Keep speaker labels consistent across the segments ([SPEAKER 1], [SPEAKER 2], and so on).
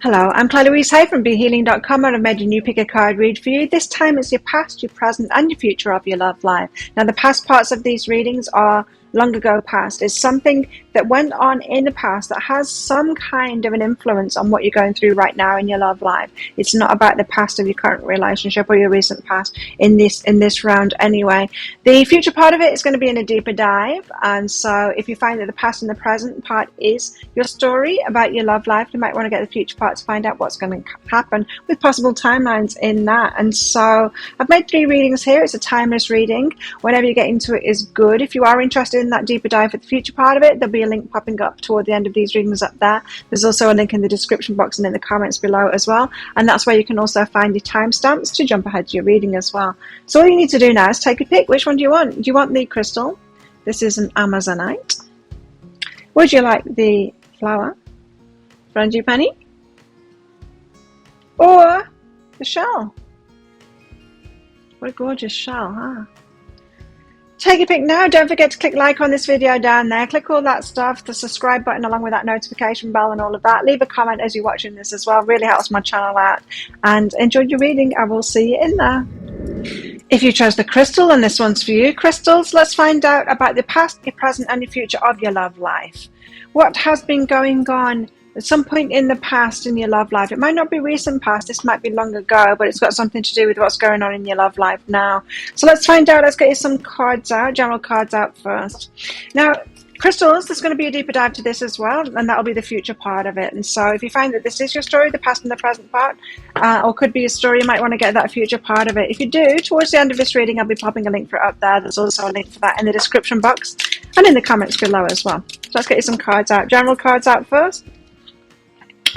[SPEAKER 1] Hello, I'm Claire Louise Hay from BeHealing.com, and I've made a new pick a card read for you. This time it's your past, your present, and your future of your love life. Now, the past parts of these readings are long ago past. It's something that went on in the past that has some kind of an influence on what you're going through right now in your love life. It's not about the past of your current relationship or your recent past in this round anyway. The future part of it is going to be in a deeper dive, and so if you find that the past and the present part is your story about your love life, you might want to get the future part to find out what's going to happen with possible timelines in that. And so I've made 3 readings here. It's a timeless reading. Whenever you get into it is good. If you are interested in that deeper dive for the future part of it, there'll be a link popping up toward the end of these readings up there. There's also a link in the description box and in the comments below as well, and that's where you can also find the timestamps to jump ahead to your reading as well. So all you need to do now is take a pick. Which one do you want? Do you want the crystal? This is an Amazonite. Would you like the flower, frangipani, or the shell? What a gorgeous shell, huh? Take a pick now. Don't forget to click like on this video down there. Click all that stuff, the subscribe button along with that notification bell and all of that. Leave a comment as you're watching this as well. Really helps my channel out. And enjoy your reading. I will see you in there. If you chose the crystal, and this one's for you, crystals, let's find out about the past, your present, and your future of your love life. What has been going on at some point in the past in your love life? It might not be recent past, this might be long ago, but it's got something to do with what's going on in your love life now. So let's find out. Let's get you some cards out, general cards out first. Now, crystals, there's going to be a deeper dive to this as well, and that'll be the future part of it. And so if you find that this is your story, the past and the present part, or could be a story, you might want to get that future part of it. If you do, towards the end of this reading, I'll be popping a link for it up there. There's also a link for that in the description box and in the comments below as well. So let's get you some cards out. General cards out first.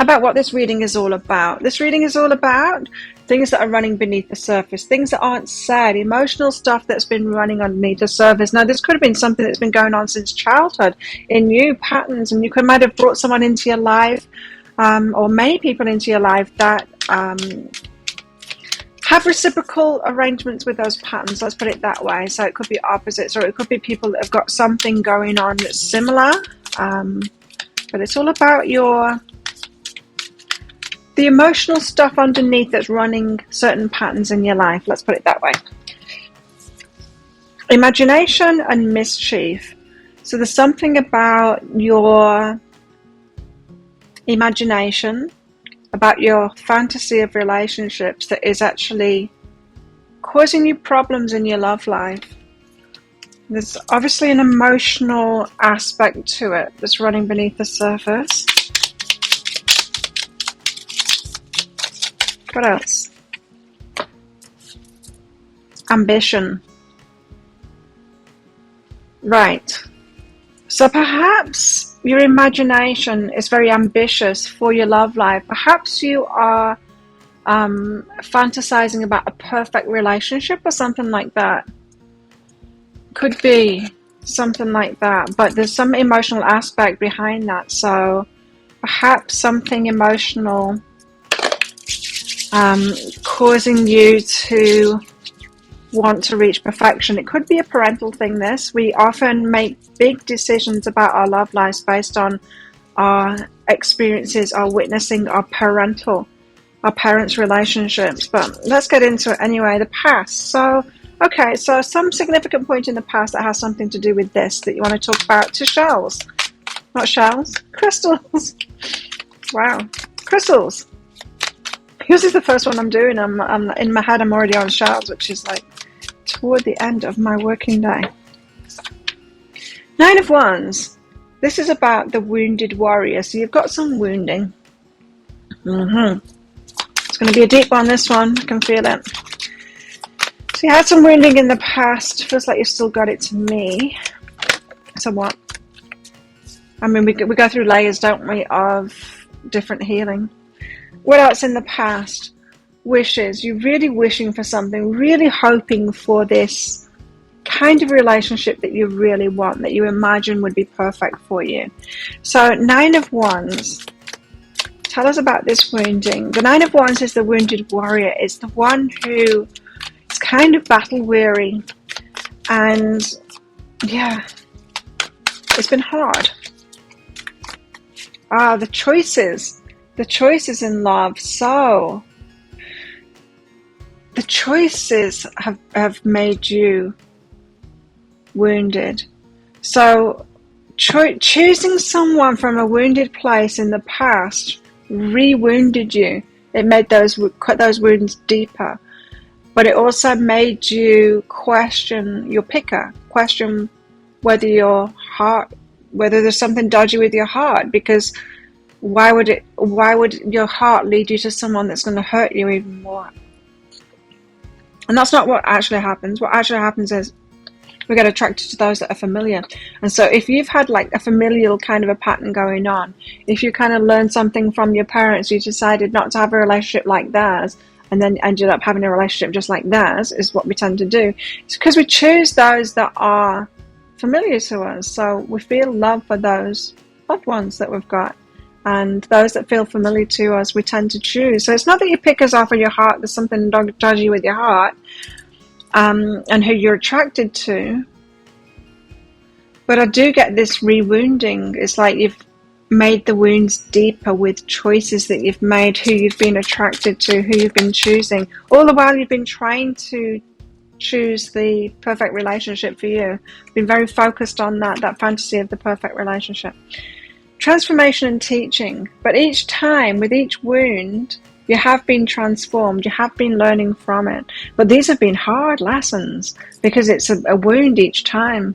[SPEAKER 1] About what this reading is all about. This reading is all about things that are running beneath the surface, things that aren't said, emotional stuff that's been running underneath the surface. Now, this could have been something that's been going on since childhood in you, patterns, and you might have brought someone into your life, or many people into your life that have reciprocal arrangements with those patterns. Let's put it that way. So it could be opposites, or it could be people that have got something going on that's similar, but it's all about the emotional stuff underneath that's running certain patterns in your life. Let's put it that way. Imagination and mischief. So there's something about your imagination, about your fantasy of relationships that is actually causing you problems in your love life. There's obviously an emotional aspect to it that's running beneath the surface. What else? Ambition. Right. So perhaps your imagination is very ambitious for your love life. Perhaps you are fantasizing about a perfect relationship or something like that. Could be something like that, but there's some emotional aspect behind that. So perhaps something emotional causing you to want to reach perfection. It could be a parental thing, this. We often make big decisions about our love lives based on our experiences, our witnessing, our parents' relationships. But let's get into it anyway. The past. So, okay, so some significant point in the past that has something to do with this that you want to talk about. To shells. Not shells. Crystals. Wow. Crystals. This is the first one I'm doing. I'm in my head, I'm already on shells, which is like toward the end of my working day. 9 of Wands. This is about the wounded warrior. So you've got some wounding. It's going to be a deep one, this one. I can feel it. So you had some wounding in the past. Feels like you've still got it to me. Somewhat. I mean, we go through layers, don't we, of different healing. What else in the past? Wishes. You're really wishing for something, really hoping for this kind of relationship that you really want, that you imagine would be perfect for you. So 9 of Wands. Tell us about this wounding. The 9 of Wands is the wounded warrior. It's the one who is kind of battle weary. And yeah, it's been hard. The choices The choice is in love. So the choices have made you wounded. So choosing someone from a wounded place in the past re-wounded you. It made those wounds deeper. But it also made you question your picker, question whether there's something dodgy with your heart, because why would your heart lead you to someone that's going to hurt you even more? And that's not what actually happens. What actually happens is we get attracted to those that are familiar. And so if you've had like a familial kind of a pattern going on, if you kind of learned something from your parents, you decided not to have a relationship like theirs, and then ended up having a relationship just like theirs, is what we tend to do. It's because we choose those that are familiar to us. So we feel love for those loved ones that we've got. And those that feel familiar to us, we tend to choose. So it's not that you pick us off of your heart, there's something dodgy with your heart, and who you're attracted to. But I do get this re-wounding. It's like you've made the wounds deeper with choices that you've made, who you've been attracted to, who you've been choosing. All the while you've been trying to choose the perfect relationship for you. Been very focused on that fantasy of the perfect relationship. Transformation and teaching. But each time, with each wound, you have been transformed. You have been learning from it. But these have been hard lessons because it's a wound each time.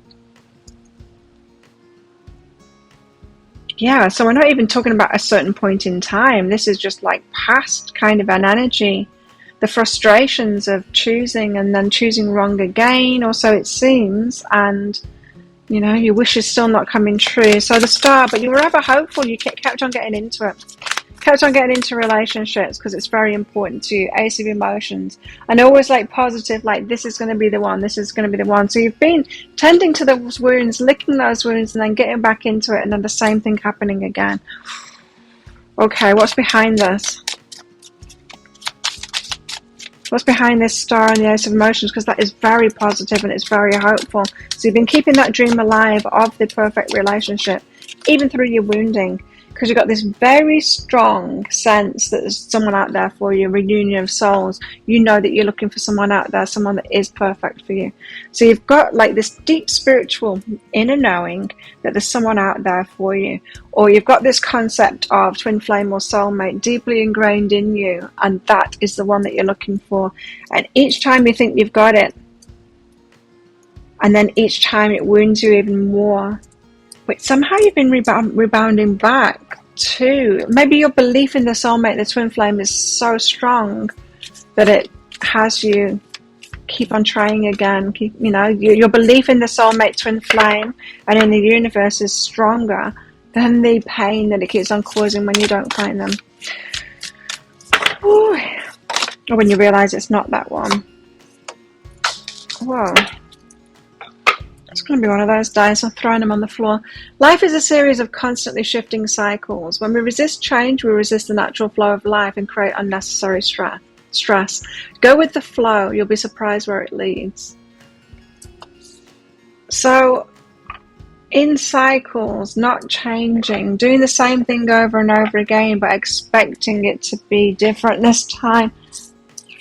[SPEAKER 1] Yeah, so we're not even talking about a certain point in time. This is just like past kind of an energy. The frustrations of choosing and then choosing wrong again, or so it seems, and you know, your wish is still not coming true. So the star, but you were ever hopeful, you kept on getting into it. Kept on getting into relationships because it's very important to you. Ace of emotions. And always like positive, like this is going to be the one, this is going to be the one. So you've been tending to those wounds, licking those wounds, and then getting back into it, and then the same thing happening again. Okay, what's behind this? What's behind this star and the Ace of emotions? Because that is very positive and it's very hopeful. So you've been keeping that dream alive of the perfect relationship, even through your wounding. Because you've got this very strong sense that there's someone out there for you, a reunion of souls. You know that you're looking for someone out there, someone that is perfect for you. So you've got like this deep spiritual inner knowing that there's someone out there for you. Or you've got this concept of twin flame or soulmate deeply ingrained in you, and that is the one that you're looking for. And each time you think you've got it, and then each time it wounds you even more. But somehow you've been rebounding back to, maybe your belief in the soulmate, the twin flame, is so strong that it has you keep on trying again. Your belief in the soulmate, twin flame, and in the universe is stronger than the pain that it keeps on causing when you don't find them. Ooh. Or when you realize it's not that one. Whoa. It's going to be one of those dice. I'm throwing them on the floor. Life is a series of constantly shifting cycles. When we resist change, we resist the natural flow of life and create unnecessary stress. Go with the flow. You'll be surprised where it leads. So, in cycles, not changing, doing the same thing over and over again, but expecting it to be different this time.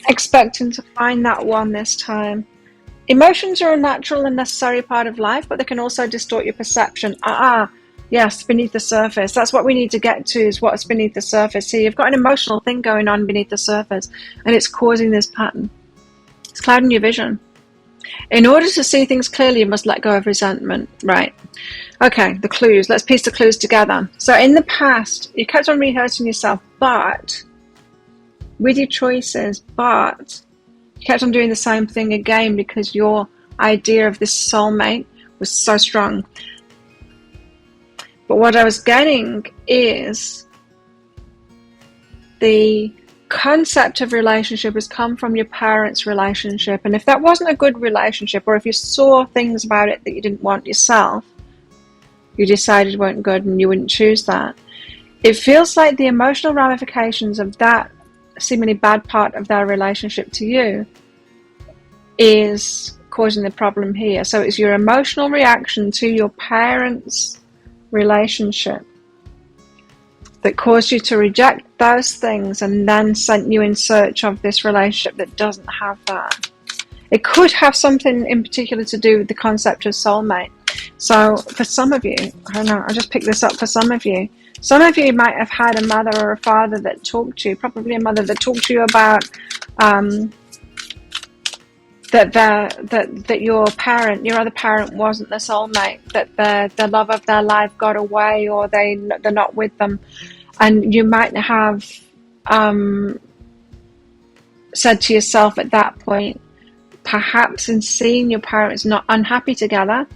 [SPEAKER 1] Expecting to find that one this time. Emotions are a natural and necessary part of life, but they can also distort your perception. Yes, beneath the surface. That's what we need to get to, is what's beneath the surface. See, you've got an emotional thing going on beneath the surface, and it's causing this pattern. It's clouding your vision. In order to see things clearly, you must let go of resentment. Right. Okay, the clues. Let's piece the clues together. So in the past, you kept on rehearsing yourself, but with your choices, but you kept on doing the same thing again because your idea of this soulmate was so strong. But what I was getting is the concept of relationship has come from your parents' relationship. And if that wasn't a good relationship, or if you saw things about it that you didn't want yourself, you decided weren't good and you wouldn't choose that. It feels like the emotional ramifications of that seemingly bad part of their relationship to you is causing the problem here. So it's your emotional reaction to your parents' relationship that caused you to reject those things and then sent you in search of this relationship that doesn't have that. It could have something in particular to do with the concept of soulmate. So for some of you, I don't know, I'll just pick this up for some of you. Some of you might have had a mother or a father that talked to you, probably a mother that talked to you about that your other parent wasn't the soulmate, that the love of their life got away, or they're not with them. And you might have said to yourself at that point, perhaps in seeing your parents not unhappy together,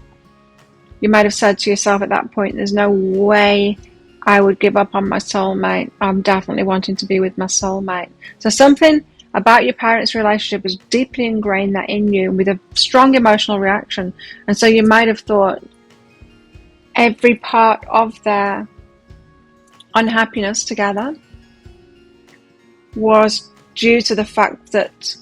[SPEAKER 1] you might have said to yourself at that point, there's no way I would give up on my soulmate. I'm definitely wanting to be with my soulmate. So something about your parents' relationship was deeply ingrained that in you with a strong emotional reaction. And so you might have thought every part of their unhappiness together was due to the fact that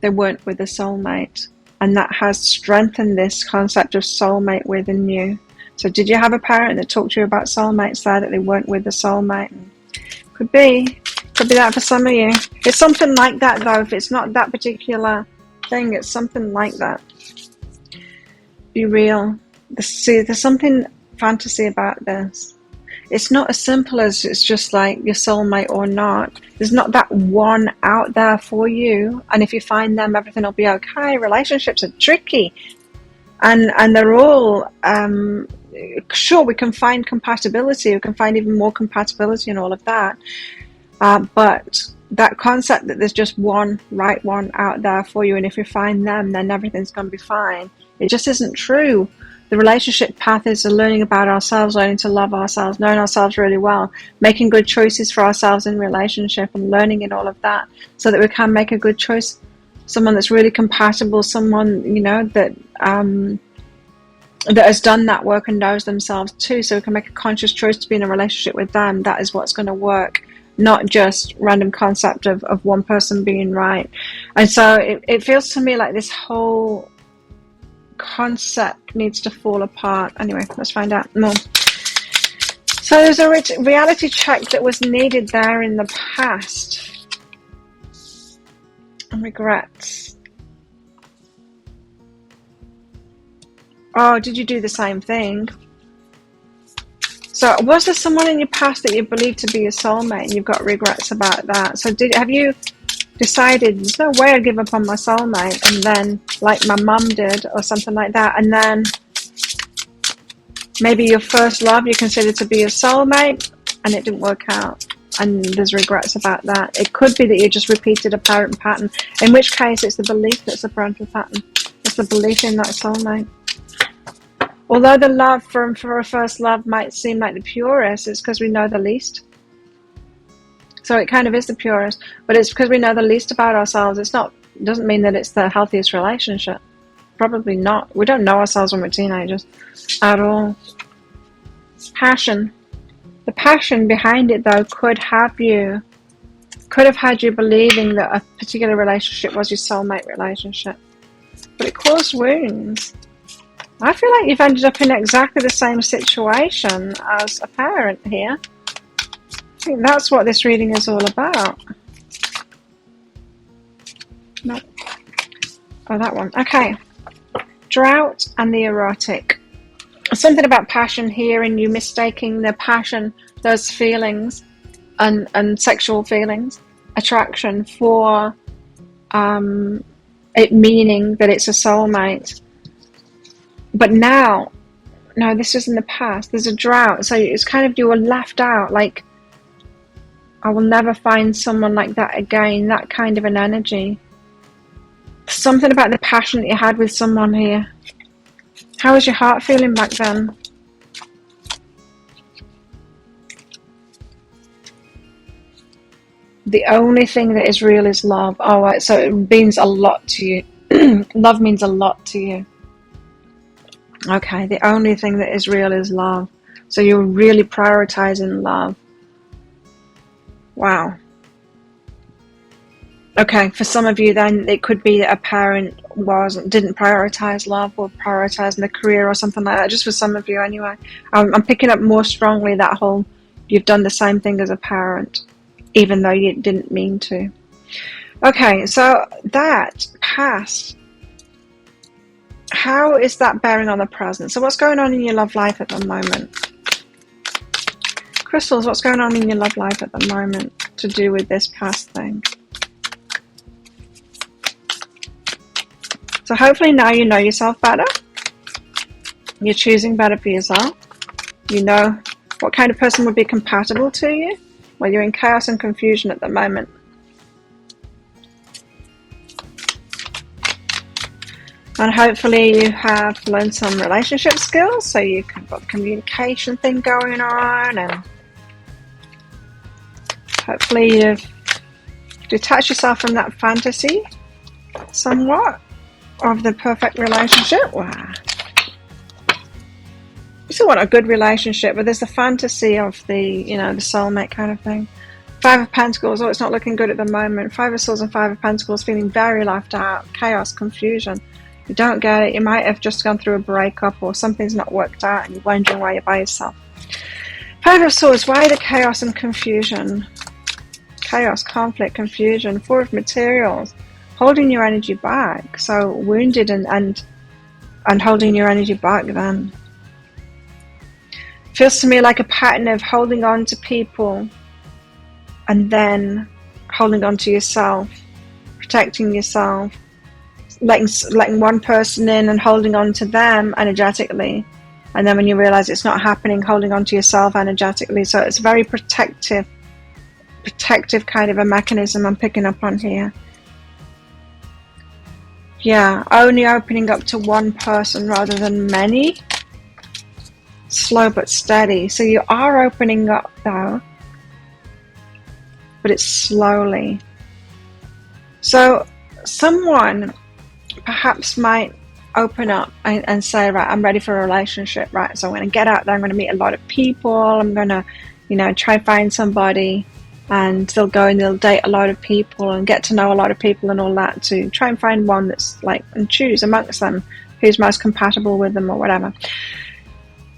[SPEAKER 1] they weren't with a soulmate. And that has strengthened this concept of soulmate within you. So did you have a parent that talked to you about soulmates there, that they weren't with the soulmate? Could be that for some of you. It's something like that though. If it's not that particular thing, it's something like that. Be real. See, there's something fantasy about this. It's not as simple as it's just like your soulmate or not. There's not that one out there for you. And if you find them, everything will be okay. Relationships are tricky. And they're all, sure, we can find compatibility. We can find even more compatibility and all of that. But that concept that there's just one right one out there for you, and if you find them, then everything's going to be fine. It just isn't true. The relationship path is learning about ourselves, learning to love ourselves, knowing ourselves really well, making good choices for ourselves in relationship, and learning in all of that so that we can make a good choice. Someone that's really compatible, someone, you know, that has done that work and knows themselves too, so we can make a conscious choice to be in a relationship with them. That is what's going to work, not just random concept of one person being right. And so it feels to me like this whole concept needs to fall apart. Anyway, let's find out more. So there's a reality check that was needed there in the past. Regrets. Oh, did you do the same thing? So was there someone in your past that you believed to be a soulmate and you've got regrets about that? So have you decided there's no way I'd give up on my soulmate, and then like my mum did or something like that, and then maybe your first love you considered to be a soulmate and it didn't work out, and there's regrets about that. It could be that you just repeated a parent pattern, in which case it's the belief that's the parental pattern. It's the belief in that soulmate. Although the love for a first love might seem like the purest, it's because we know the least. So it kind of is the purest, but it's because we know the least about ourselves. It doesn't mean that it's the healthiest relationship. Probably not. We don't know ourselves when we're teenagers at all. Passion. The passion behind it, though, could have had you believing that a particular relationship was your soulmate relationship. But it caused wounds. I feel like you've ended up in exactly the same situation as a parent here. I think that's what this reading is all about. No. Oh, that one. Okay. Drought and the erotic. Something about passion here, and you mistaking the passion, those feelings, and sexual feelings, attraction, for it meaning that it's a soulmate. But now, no, this is in the past. There's a drought. So it's kind of, you were left out, like, I will never find someone like that again, that kind of an energy. Something about the passion that you had with someone here. How was your heart feeling back then? The only thing that is real is love. Oh, right, so it means a lot to you. Love means a lot to you. Okay, the only thing that is real is love. So you're really prioritizing love. Wow. Okay, for some of you then, it could be that a parent didn't prioritize love, or prioritizing the career or something like that, just for some of you anyway. I'm picking up more strongly that whole, You've done the same thing as a parent, even though you didn't mean to. Okay, so that past, how is that bearing on the present? So what's going on in your love life at the moment? Crystals, what's going on in your love life at the moment to do with this past thing? So hopefully now you know yourself better. You're choosing better for yourself. You know what kind of person would be compatible to you. Well, you're in chaos and confusion at the moment. And hopefully you have learned some relationship skills, so you've got the communication thing going on, and hopefully you've detached yourself from that fantasy somewhat of the perfect relationship. Wow. You still want a good relationship, but there's the fantasy of the, you know, the soulmate kind of thing. Five of Pentacles, oh, it's not looking good at the moment. Five of Swords and Five of Pentacles, feeling very left out, chaos, confusion. You don't get it. You might have just gone through a breakup, or something's not worked out and you're wondering why you're by yourself. Five of Swords, why the chaos and confusion? Chaos, conflict, confusion. Four of Materials, holding your energy back. So wounded and holding your energy back then. Feels to me like a pattern of holding on to people and then holding on to yourself, protecting yourself, letting one person in and holding on to them energetically, and then when you realize it's not happening, holding on to yourself energetically. So it's a very protective kind of a mechanism I'm picking up on here. Yeah, only opening up to one person rather than many. Slow but steady. So you are opening up though, but it's slowly. So someone perhaps might open up and say, right, I'm ready for a relationship, right? So I'm going to get out there, I'm going to meet a lot of people, I'm going to, you know, try find somebody, and they'll go and they'll date a lot of people and get to know a lot of people and all that, to try and find one that's like, and choose amongst them who's most compatible with them or whatever.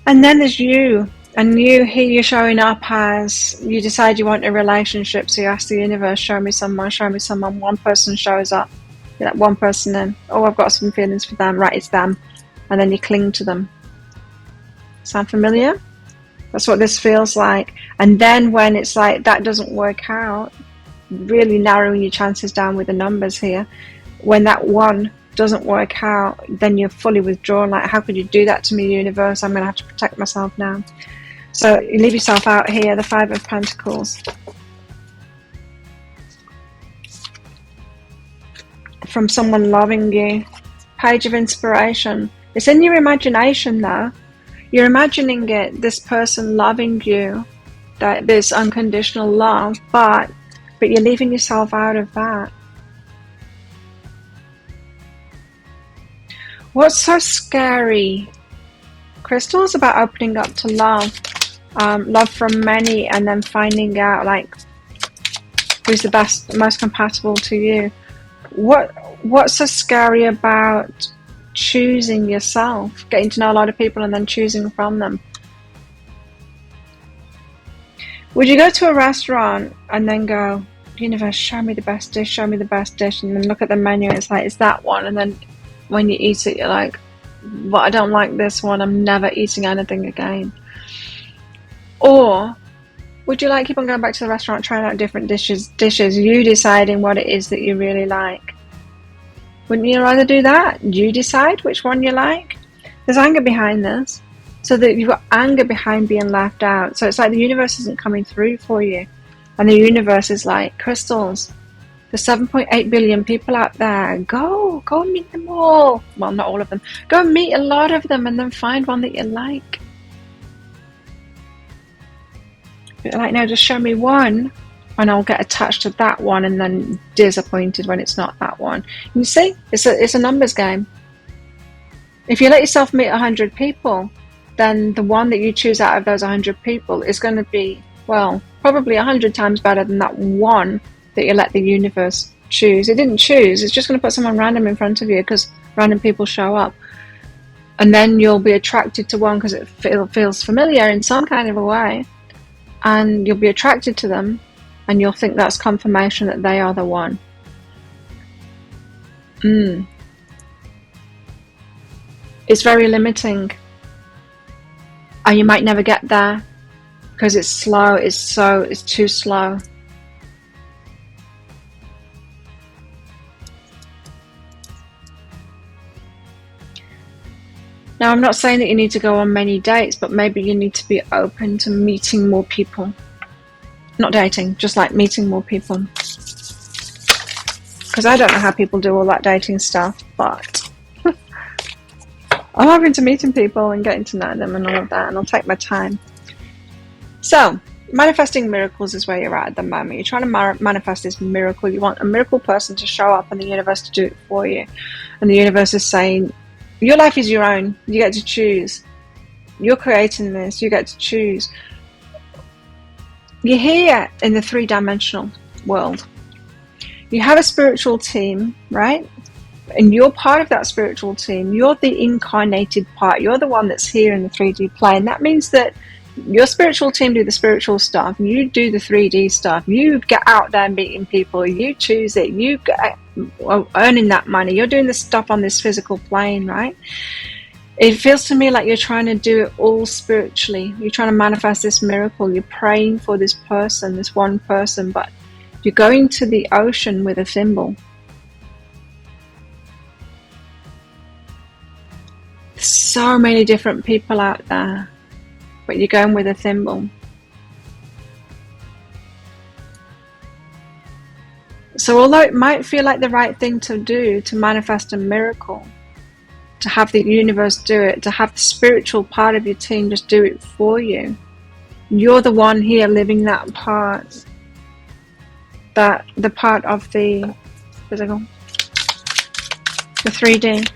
[SPEAKER 1] And then there's you, and you here, you're showing up as, you decide you want a relationship, so you ask the universe, show me someone, one person shows up, you let one person in, oh, I've got some feelings for them, right, it's them, and then you cling to them. Sound familiar? That's what this feels like. And then when it's like, that doesn't work out, really narrowing your chances down with the numbers here, when that one doesn't work out, then you're fully withdrawn, like, how could you do that to me, universe? I'm going to have to protect myself now. So you leave yourself out here, the Five of Pentacles. From someone loving you. Page of Inspiration. It's in your imagination though. You're imagining it, this person loving you, that this unconditional love, but you're leaving yourself out of that. What's so scary, crystals, about opening up to love? Love from many, and then finding out like who's the best, most compatible to you. What's so scary about choosing yourself, getting to know a lot of people and then choosing from them? Would you go to a restaurant and then go, universe, show me the best dish, show me the best dish, and then look at the menu, it's like, it's that one, and then when you eat it, you're like, but I don't like this one, I'm never eating anything again? Or would you like keep on going back to the restaurant, trying out different dishes, you deciding what it is that you really like? Wouldn't you rather do that? You decide which one you like? There's anger behind this. So that you've got anger behind being left out. So it's like the universe isn't coming through for you. And the universe is like, crystals, there's 7.8 billion people out there. Go meet them all. Well, not all of them. Go meet a lot of them and then find one that you like. Like, no, just show me one and I'll get attached to that one and then disappointed when it's not that one. You see, it's a numbers game. If you let yourself meet 100 people, then the one that you choose out of those 100 people is going to be, well, probably 100 times better than that one that you let the universe choose. It didn't choose, it's just going to put someone random in front of you because random people show up. And then you'll be attracted to one because it feels familiar in some kind of a way. and you'll be attracted to them, and you'll think that's confirmation that they are the one. It's very limiting, and you might never get there because it's slow. It's too slow. Now, I'm not saying that you need to go on many dates, but maybe you need to be open to meeting more people. Not dating, just like meeting more people. Because I don't know how people do all that dating stuff, but I'm open to meeting people and getting to know them and all of that, and I'll take my time. So, manifesting miracles is where you're at the moment. You're trying to manifest this miracle. You want a miracle person to show up and the universe to do it for you. And the universe is saying, your life is your own. You get to choose. You're creating this. You get to choose. You're here in the three-dimensional world. You have a spiritual team, right? And you're part of that spiritual team. You're the incarnated part. You're the one that's here in the 3D plane. That means that your spiritual team do the spiritual stuff. You do the 3D stuff. You get out there meeting people. You choose it. You get earning that money. You're doing the stuff on this physical plane, right? It feels to me like you're trying to do it all spiritually. You're trying to manifest this miracle. You're praying for this person, this one person, but you're going to the ocean with a thimble. There's so many different people out there, but you're going with a thimble. So although it might feel like the right thing to do to manifest a miracle, to have the universe do it, to have the spiritual part of your team just do it for you, you're the one here living that part, that the part of the physical, the 3D.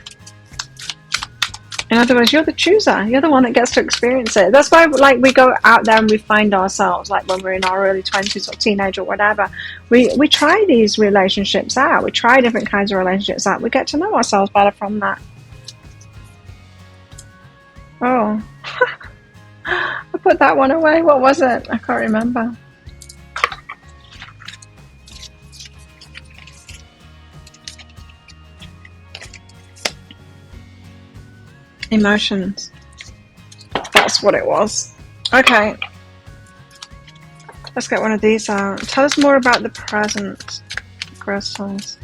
[SPEAKER 1] In other words, you're the chooser. You're the one that gets to experience it. That's why, like, we go out there and we find ourselves, like when we're in our early 20s or teenage or whatever. We try these relationships out. We try different kinds of relationships out. We get to know ourselves better from that. Oh, I put that one away. What was it? I can't remember. Emotions. That's what it was. Okay. Let's get one of these out. Tell us more about the present crystals.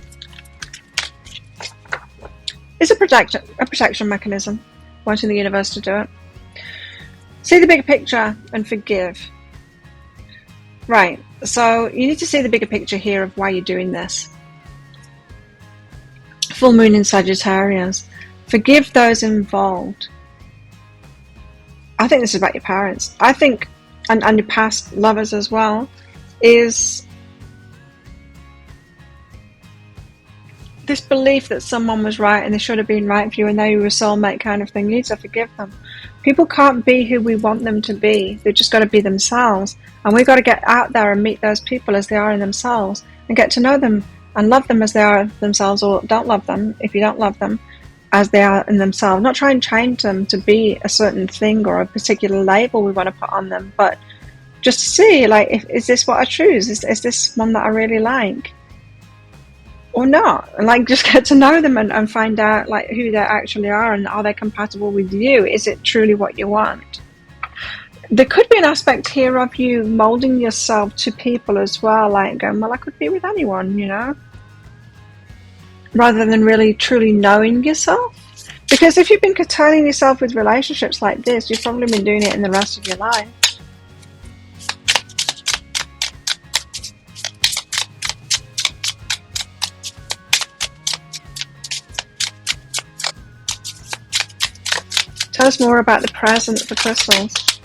[SPEAKER 1] It's a protection mechanism. Wanting the universe to do it. See the bigger picture and forgive. Right. So you need to see the bigger picture here of why you're doing this. Full moon in Sagittarius. Forgive those involved. I think this is about your parents. I think, and your past lovers as well, is this belief that someone was right and they should have been right for you and they were a soulmate kind of thing. You need to forgive them. People can't be who we want them to be. They've just got to be themselves. And we've got to get out there and meet those people as they are in themselves and get to know them and love them as they are themselves, or don't love them if you don't love them, as they are in themselves. Not try and change them to be a certain thing or a particular label we want to put on them, but just to see, like, is this what I choose? Is this one that I really like? Or not? And like, just get to know them and find out like who they actually are and are they compatible with you? Is it truly what you want? There could be an aspect here of you molding yourself to people as well, like going, well, I could be with anyone, you know? Rather than really truly knowing yourself. Because if you've been curtailing yourself with relationships like this, you've probably been doing it in the rest of your life. Tell us more about the present for crystals.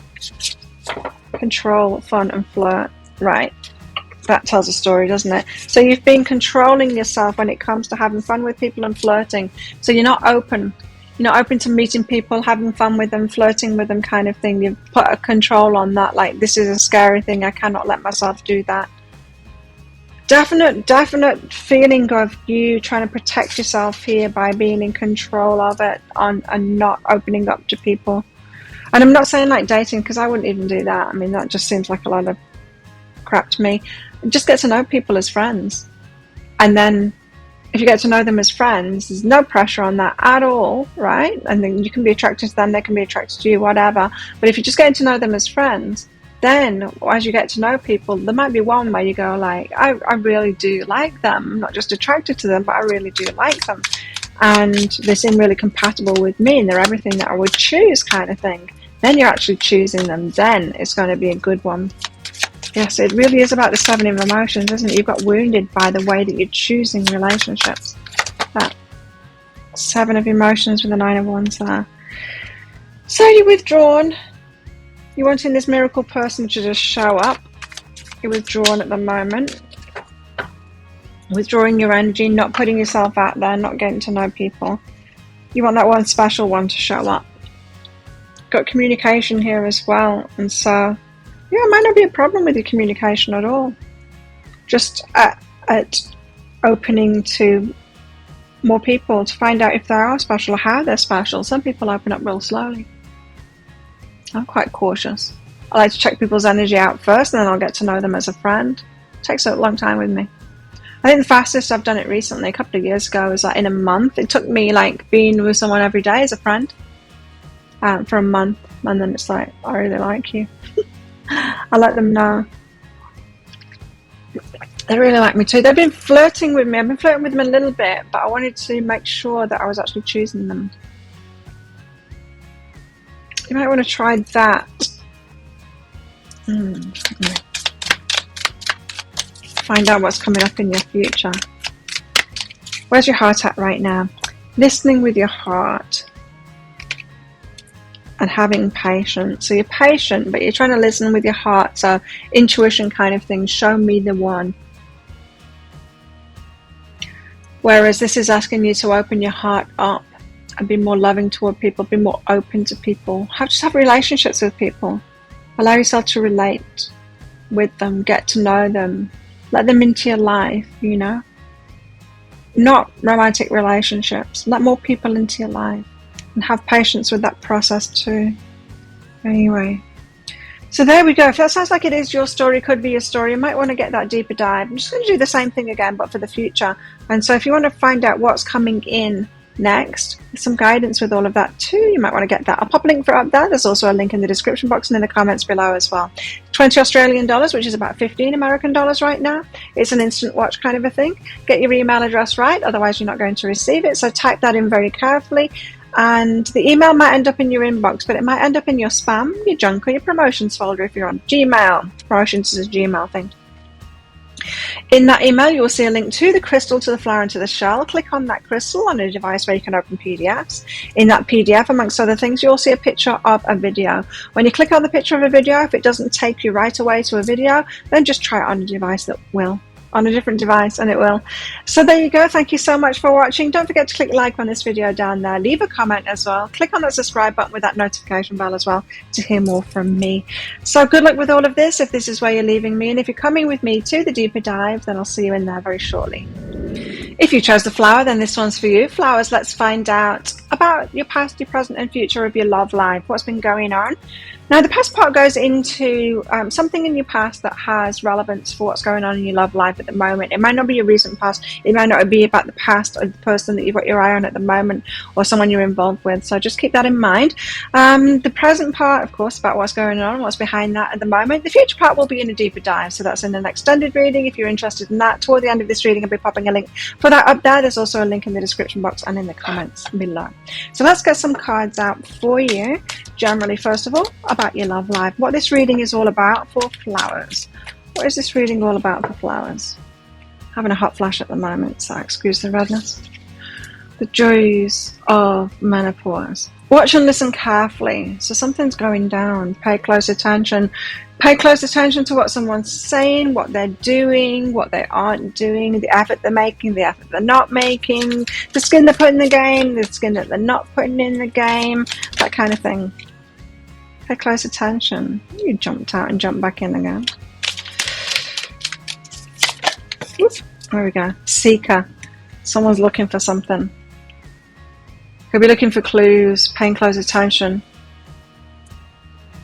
[SPEAKER 1] Control, fun and flirt. Right. That tells a story, doesn't it? So you've been controlling yourself when it comes to having fun with people and flirting. So you're not open. You're not open to meeting people, having fun with them, flirting with them kind of thing. You've put a control on that, like, this is a scary thing. I cannot let myself do that. Definite feeling of you trying to protect yourself here by being in control of it and not opening up to people. And I'm not saying like dating, because I wouldn't even do that. I mean, that just seems like a lot of crap to me. Just get to know people as friends. And then if you get to know them as friends, there's no pressure on that at all, right? And then you can be attracted to them, they can be attracted to you, whatever. But if you're just getting to know them as friends, then as you get to know people, there might be one where you go like, I really do like them. I'm not just attracted to them, but I really do like them. And they seem really compatible with me and they're everything that I would choose, kind of thing. Then you're actually choosing them. Then it's going to be a good one. Yes, it really is about the 7 of emotions, isn't it? You've got wounded by the way that you're choosing relationships. That 7 of emotions with the 9 of wands there. So you're withdrawn. You're wanting this miracle person to just show up. You're withdrawn at the moment. Withdrawing your energy, not putting yourself out there, not getting to know people. You want that one special one to show up. Got communication here as well. And so, yeah, it might not be a problem with your communication at all. Just at opening to more people to find out if they are special or how they're special. Some people open up real slowly. I'm quite cautious. I like to check people's energy out first, and then I'll get to know them as a friend. It takes a long time with me. I think the fastest I've done it recently, a couple of years ago, was like in a month. It took me like being with someone every day as a friend for a month, and then it's like, I really like you. I let them know. They really like me too. They've been flirting with me. I've been flirting with them a little bit, but I wanted to make sure that I was actually choosing them. You might want to try that. Find out what's coming up in your future. Where's your heart at right now? Listening with your heart and having patience. So you're patient, but you're trying to listen with your heart. So intuition kind of thing. Show me the one. Whereas this is asking you to open your heart up and be more loving toward people, be more open to people. Just have relationships with people. Allow yourself to relate with them, get to know them. Let them into your life, you know. Not romantic relationships. Let more people into your life. And have patience with that process too. Anyway. So there we go. If that sounds like it is your story, could be your story, you might want to get that deeper dive. I'm just going to do the same thing again, but for the future. And so if you want to find out what's coming in next, some guidance with all of that too, you might want to get that. I'll pop a link for it up there. There's also a link in the description box and in the comments below as well. 20 Australian dollars, which is about 15 American dollars right now. It's an instant watch kind of a thing. Get your email address right, otherwise you're not going to receive it. So type that in very carefully. And the email might end up in your inbox, but it might end up in your spam, your junk, or your promotions folder if you're on Gmail. Promotions is a Gmail thing. In that email, you will see a link to the crystal, to the flower, and to the shell. Click on that crystal on a device where you can open PDFs. In that PDF, amongst other things, you'll see a picture of a video. When you click on the picture of a video, if it doesn't take you right away to a video, then just try it on a device that will. On a different device, and it will. So there you go. Thank you so much for watching. Don't forget to click like on this video down there. Leave a comment as well. Click on that subscribe button with that notification bell as well to hear more from me. So good luck with all of this if this is where you're leaving me, and if you're coming with me to the deeper dive, then I'll see you in there very shortly. If you chose the flower, then this one's for you. Flowers, let's find out about your past, your present, and future of your love life. What's been going on? Now, the past part goes into something in your past that has relevance for what's going on in your love life at the moment. It might not be your recent past. It might not be about the past or the person that you've got your eye on at the moment or someone you're involved with. So just keep that in mind. The present part, of course, about what's going on, what's behind that at the moment. The future part will be in a deeper dive. So that's in an extended reading. If you're interested in that, toward the end of this reading, I'll be popping a link for that up there. There's also a link in the description box and in the comments below. So let's get some cards out for you. Generally, first of all, about your love life. What this reading is all about for flowers. What is this reading all about for flowers? Having a hot flash at the moment, so excuse the redness. The joys of menopause. Watch and listen carefully. So something's going down. Pay close attention. Pay close attention to what someone's saying, what they're doing, what they aren't doing, the effort they're making, the effort they're not making, the skin they're putting in the game, the skin that they're not putting in the game, that kind of thing. Pay close attention. You jumped out and jumped back in again. Oops, there we go. Seeker. Someone's looking for something. Could be looking for clues, paying close attention.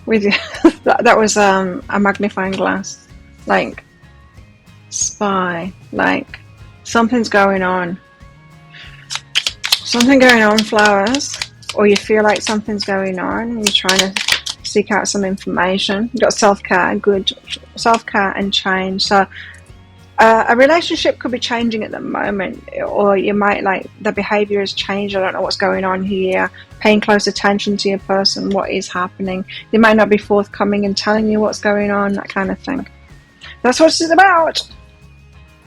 [SPEAKER 1] with you. that was a magnifying glass. Like, spy. Like, something's going on. Something going on, flowers. Or you feel like something's going on. And you're trying to seek out some information. You've got self-care, good. Self-care and change. So, a relationship could be changing at the moment, or you might, like, the behavior has changed. I don't know what's going on here. Paying close attention to your person, what is happening. They might not be forthcoming and telling you what's going on, that kind of thing. That's what it's about,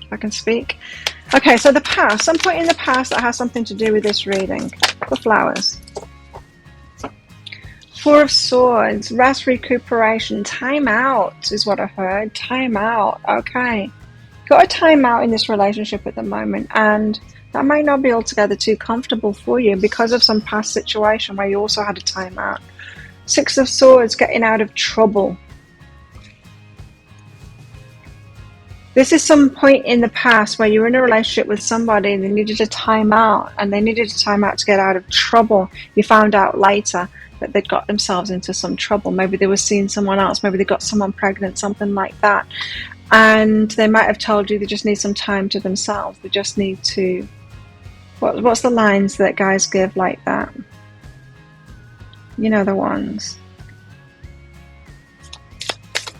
[SPEAKER 1] if I can speak. Okay, so the past, some point in the past that has something to do with this reading. The flowers. Four of Swords, rest, recuperation, time out is what I heard. Time out, okay. Got a time out in this relationship at the moment, and that might not be altogether too comfortable for you because of some past situation where you also had a time out. Six of Swords, getting out of trouble. This is some point in the past where you were in a relationship with somebody and they needed a time out, and they needed a time out to get out of trouble. You found out later that they'd got themselves into some trouble. Maybe they were seeing someone else, maybe they got someone pregnant, something like that. And they might have told you they just need some time to themselves. They just need to... What's the lines that guys give like that? You know the ones.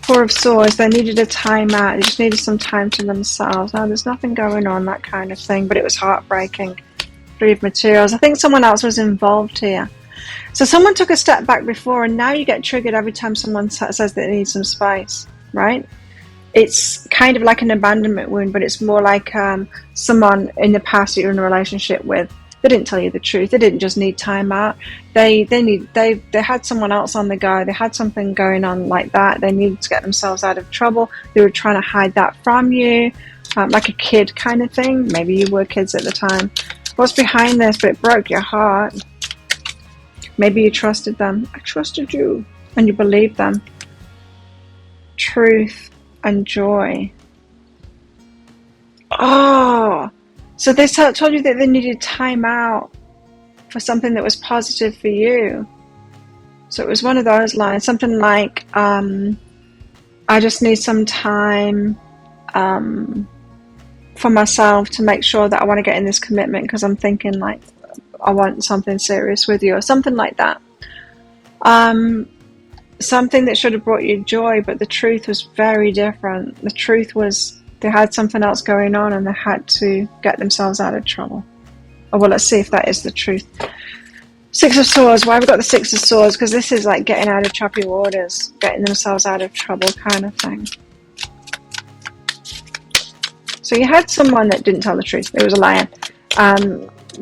[SPEAKER 1] Four of Swords, they needed a time out. They just needed some time to themselves. Now, there's nothing going on, that kind of thing, but it was heartbreaking. Three of Materials. I think someone else was involved here. So someone took a step back before, and now you get triggered every time someone says that they need some space, right? It's kind of like an abandonment wound, but it's more like someone in the past that you're in a relationship with. They didn't tell you the truth. They didn't just need time out. They had someone else on the go. They had something going on like that. They needed to get themselves out of trouble. They were trying to hide that from you, like a kid kind of thing. Maybe you were kids at the time. What's behind this? But it broke your heart. Maybe you trusted them. I trusted you, and you believed them. Truth and joy. Oh, so they told you that they needed time out for something that was positive for you. So it was one of those lines, something like, I just need some time for myself to make sure that I want to get in this commitment because I'm thinking like I want something serious with you, or something like that. Something that should have brought you joy, but the truth was very different. The truth was they had something else going on and they had to get themselves out of trouble. Oh, well, let's see if that is the truth. Six of Swords. Why have we got the Six of Swords? Because this is like getting out of choppy waters, getting themselves out of trouble kind of thing. So you had someone that didn't tell the truth. It was a liar.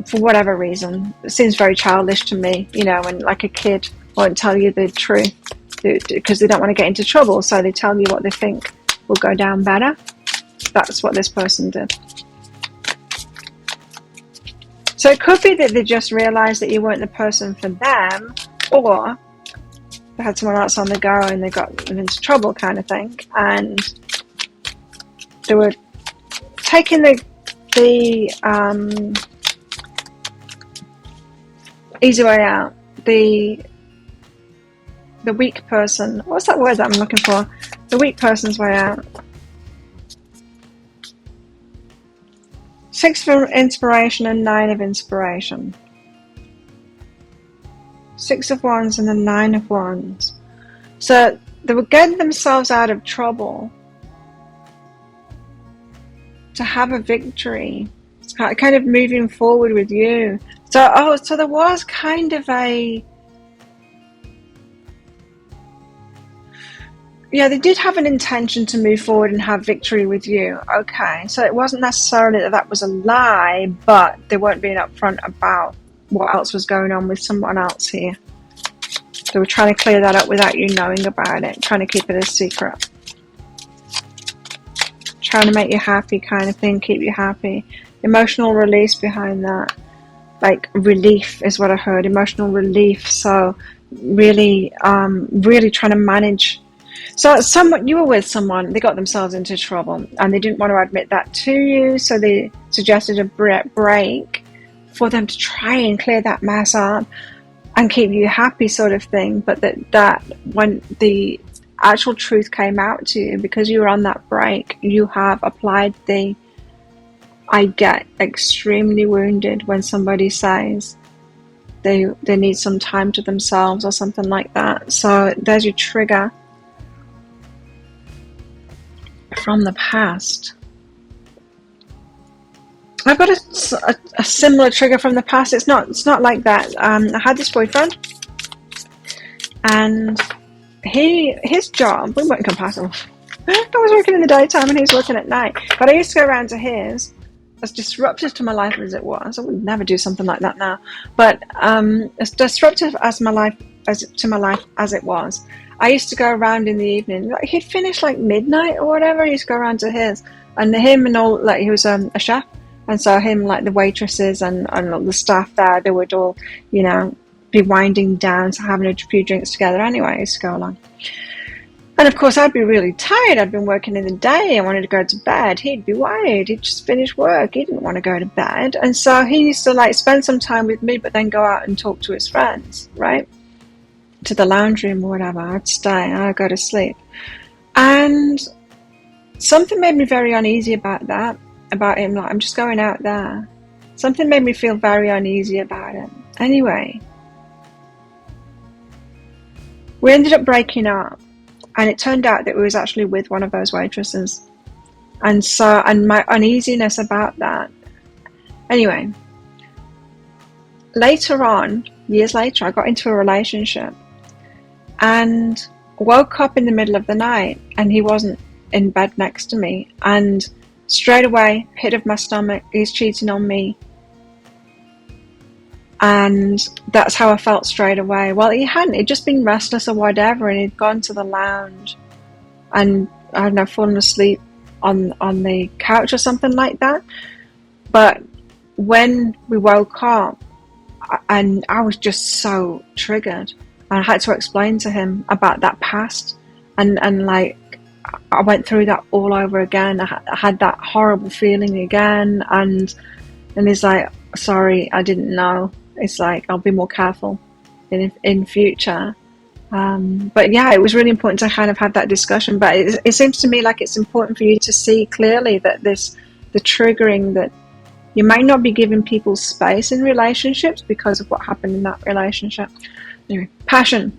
[SPEAKER 1] For whatever reason. It seems very childish to me, you know, when like a kid won't tell you the truth because they don't want to get into trouble, so they tell you what they think will go down better. That's what this person did. So it could be that they just realized that you weren't the person for them, or they had someone else on the go and they got into trouble kind of thing, and they were taking the easy way out, the weak person. What's that word that I'm looking for? The weak person's way out. Six of Inspiration and Nine of Inspiration. Six of Wands and the Nine of Wands. So they were getting themselves out of trouble to have a victory. It's kind of moving forward with you. So, so there was kind of a... Yeah, they did have an intention to move forward and have victory with you. Okay, so it wasn't necessarily that was a lie, but they weren't being upfront about what else was going on with someone else here. They were trying to clear that up without you knowing about it, trying to keep it a secret. Trying to make you happy kind of thing, keep you happy. Emotional release behind that. Like relief is what I heard, emotional relief. So really, really trying to manage. So you were with someone, they got themselves into trouble and they didn't want to admit that to you, so they suggested a break for them to try and clear that mess up. and keep you happy sort of thing, but that when the actual truth came out to you, because you were on that break, you have applied the I get extremely wounded when somebody says they need some time to themselves or something like that. So there's your trigger from the past. I've got a similar trigger from the past. It's not like that. I had this boyfriend, and his job, we weren't compatible. I was working in the daytime and he was working at night. But I used to go around to his, as disruptive to my life as it was. I would never do something like that now. But as disruptive as my life as it was, I used to go around in the evening. Like, he'd finish like midnight or whatever. I used to go around to his, and him and all, like, he was a chef, and so him, like, the waitresses and all the staff there, they would all, you know, be winding down, so having a few drinks together anyway. I used to go along. And of course, I'd be really tired. I'd been working in the day. I wanted to go to bed. He'd be wired. He'd just finished work. He didn't want to go to bed. And so he used to, like, spend some time with me, but then go out and talk to his friends, right? To the lounge room or whatever. I'd stay. I'd go to sleep. And something made me very uneasy about that, about him. Like, I'm just going out there. Something made me feel very uneasy about it. Anyway, we ended up breaking up. And it turned out that it was actually with one of those waitresses. And so, and my uneasiness about that. Anyway, later on, years later, I got into a relationship and woke up in the middle of the night and he wasn't in bed next to me. And straight away, pit of my stomach, he's cheating on me. And that's how I felt straight away. Well, he hadn't. He'd just been restless or whatever, and he'd gone to the lounge and, I don't know, fallen asleep on the couch or something like that. But when we woke up, and I was just so triggered, and I had to explain to him about that past, and like, I went through that all over again. I had that horrible feeling again, and he's like, sorry, I didn't know. It's like, I'll be more careful in future. But yeah, it was really important to kind of have that discussion. But it seems to me like it's important for you to see clearly that the triggering, that you might not be giving people space in relationships because of what happened in that relationship. Anyway, passion.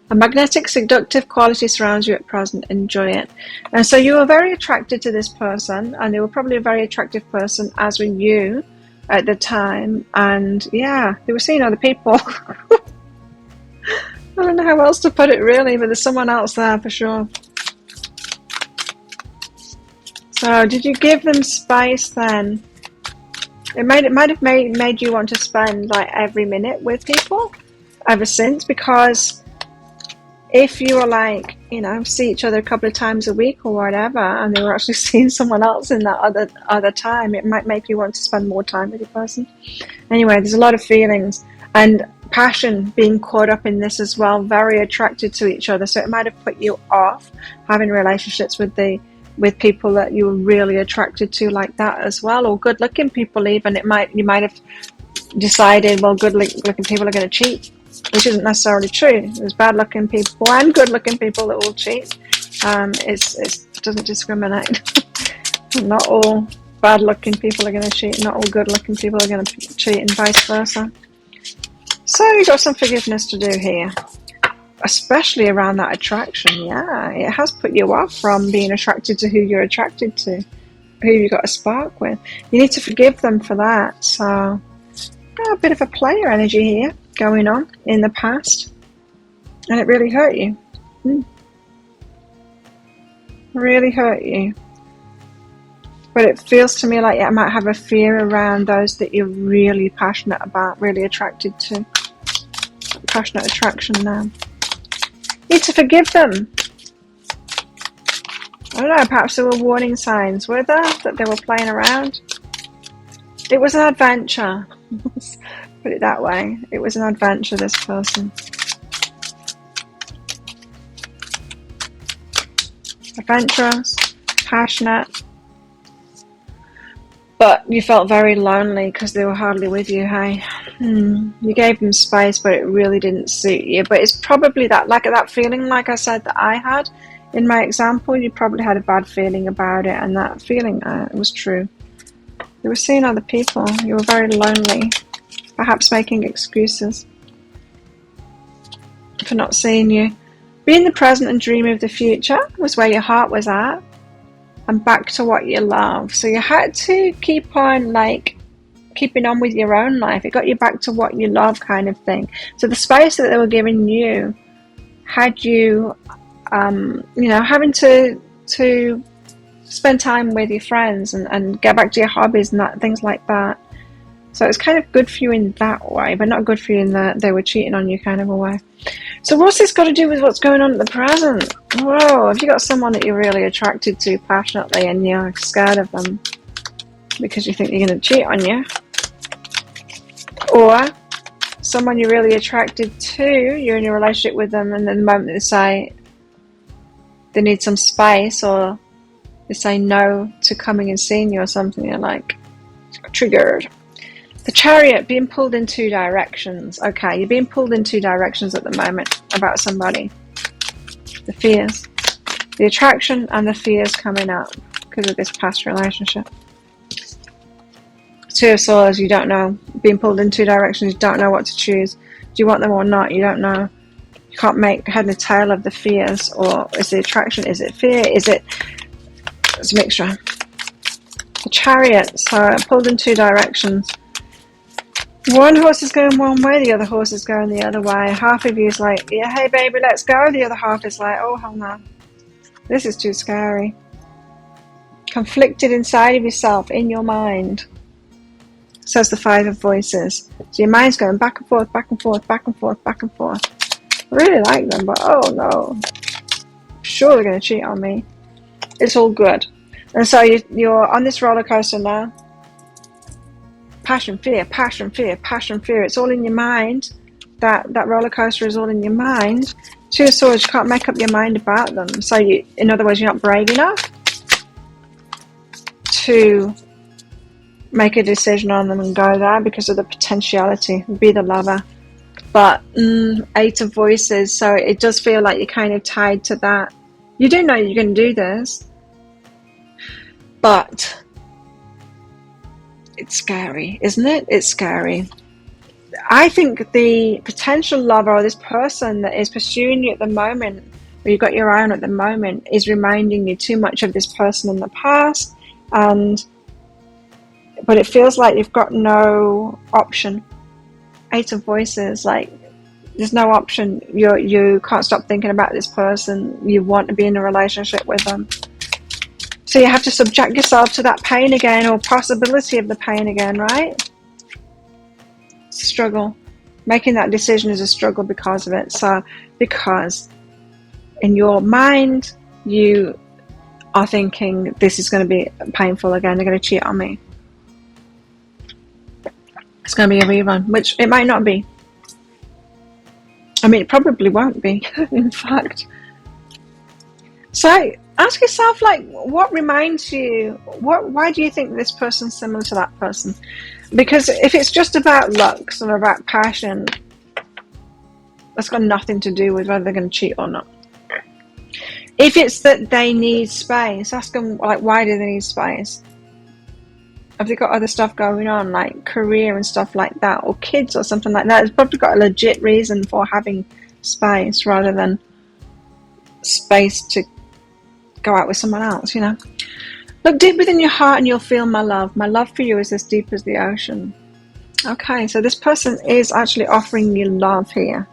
[SPEAKER 1] A magnetic, seductive quality surrounds you at present. Enjoy it. And so you were very attracted to this person, and they were probably a very attractive person, as were you at the time. And yeah, they were seeing other people. I don't know how else to put it, really, but there's someone else there for sure. So did you give them space then? It might have made you want to spend like every minute with people ever since, because if you were like, you know, see each other a couple of times a week or whatever, and they were actually seeing someone else in that other time, it might make you want to spend more time with your person. Anyway, there's a lot of feelings and passion being caught up in this as well, very attracted to each other. So it might have put you off having relationships with people that you were really attracted to like that as well, or good looking people even. You might have decided, well, good looking people are going to cheat, which isn't necessarily true. There's bad looking people and good looking people that will cheat. It doesn't discriminate. Not all bad looking people are going to cheat, not all good looking people are going to cheat, and vice versa. So you've got some forgiveness to do here, especially around that attraction. Yeah, it has put you off from being attracted to who you're attracted to, who you got a spark with. You need to forgive them for that. So got a bit of a player energy here going on in the past, and it really hurt you. Really hurt you. But it feels to me like you might have a fear around those that you're really passionate about, really attracted to. Passionate attraction now. You need to forgive them. I don't know, perhaps there were warning signs, were there, that they were playing around? It was an adventure. Put it that way. It was an adventure, this person. Adventurous, passionate. But you felt very lonely because they were hardly with you, hey? You gave them space, but it really didn't suit you. But it's probably that feeling, like I said, that I had in my example. You probably had a bad feeling about it, and that feeling was true. You were seeing other people. You were very lonely, perhaps making excuses for not seeing you. Be in the present and dream of the future was where your heart was at, and back to what you love. So you had to keep on keeping on with your own life. It got you back to what you love, kind of thing. So the space that they were giving you had you, having to spend time with your friends and get back to your hobbies and things like that. So it's kind of good for you in that way, but not good for you in that they were cheating on you kind of a way. So what's this got to do with what's going on at the present? Whoa, have you got someone that you're really attracted to passionately and you're scared of them because you think they're going to cheat on you? Or someone you're really attracted to, you're in a relationship with them, and then the moment they say they need some space, or they say no to coming and seeing you or something, you're like, triggered. The Chariot, being pulled in two directions. Okay, you're being pulled in two directions at the moment about somebody. The fears. The attraction and the fears coming up because of this past relationship. Two of Swords, you don't know. Being pulled in two directions, you don't know what to choose. Do you want them or not? You don't know. You can't make head and tail of the fears. Or is it attraction? Is it fear? It's a mixture. The Chariot, so pulled in two directions. One horse is going one way, the other horse is going the other way. Half of you is like, yeah, hey baby, let's go. The other half is like, oh hell no, this is too scary. Conflicted inside of yourself, in your mind. Says the Five of Voices. So your mind's going back and forth, back and forth, back and forth, back and forth. I really like them, but oh no, I'm sure they're going to cheat on me. It's all good. And so you're on this roller coaster now. Passion, fear, passion, fear, passion, fear. It's all in your mind. That roller coaster is all in your mind. Two of Swords, you can't make up your mind about them. So in other words, you're not brave enough to make a decision on them and go there because of the potentiality. Be the lover. But Eight of Voices, so it does feel like you're kind of tied to that. You do know you're going to do this, but it's scary, isn't it? It's scary. I think the potential lover, or this person that is pursuing you at the moment, or you've got your eye on at the moment, is reminding you too much of this person in the past, but it feels like you've got no option. Eight of Voices, like there's no option. You can't stop thinking about this person. You want to be in a relationship with them. So you have to subject yourself to that pain again, or possibility of the pain again, right? Struggle. Making that decision is a struggle because of it. So, because in your mind, you are thinking, this is going to be painful again. They're going to cheat on me. It's going to be a rerun, which it might not be. I mean, it probably won't be, in fact. So, ask yourself, like, what reminds you, why do you think this person's similar to that person? Because if it's just about looks or about passion, that's got nothing to do with whether they're going to cheat or not. If it's that they need space, ask them, like, why do they need space? Have they got other stuff going on, like career and stuff like that, or kids or something like that? It's probably got a legit reason for having space rather than space to go out with someone else, you know. Look deep within your heart and you'll feel my love. My love for you is as deep as the ocean. Okay, so this person is actually offering you love here.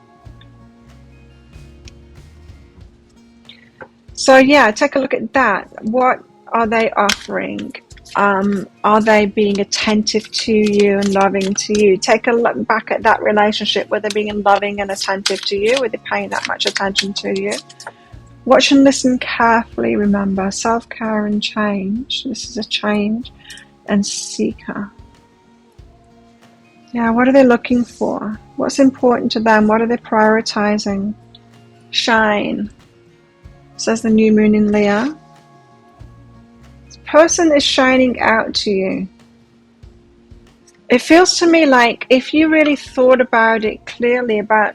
[SPEAKER 1] So yeah, take a look at that. What are they offering? Are they being attentive to you and loving to you? Take a look back at that relationship. Were they being loving and attentive to you? Were they paying that much attention to you? Watch and listen carefully. Remember, self-care and change. This is a change. And seeker. Yeah, what are they looking for? What's important to them? What are they prioritizing? Shine. Says the new moon in Leo. This person is shining out to you. It feels to me like if you really thought about it clearly, about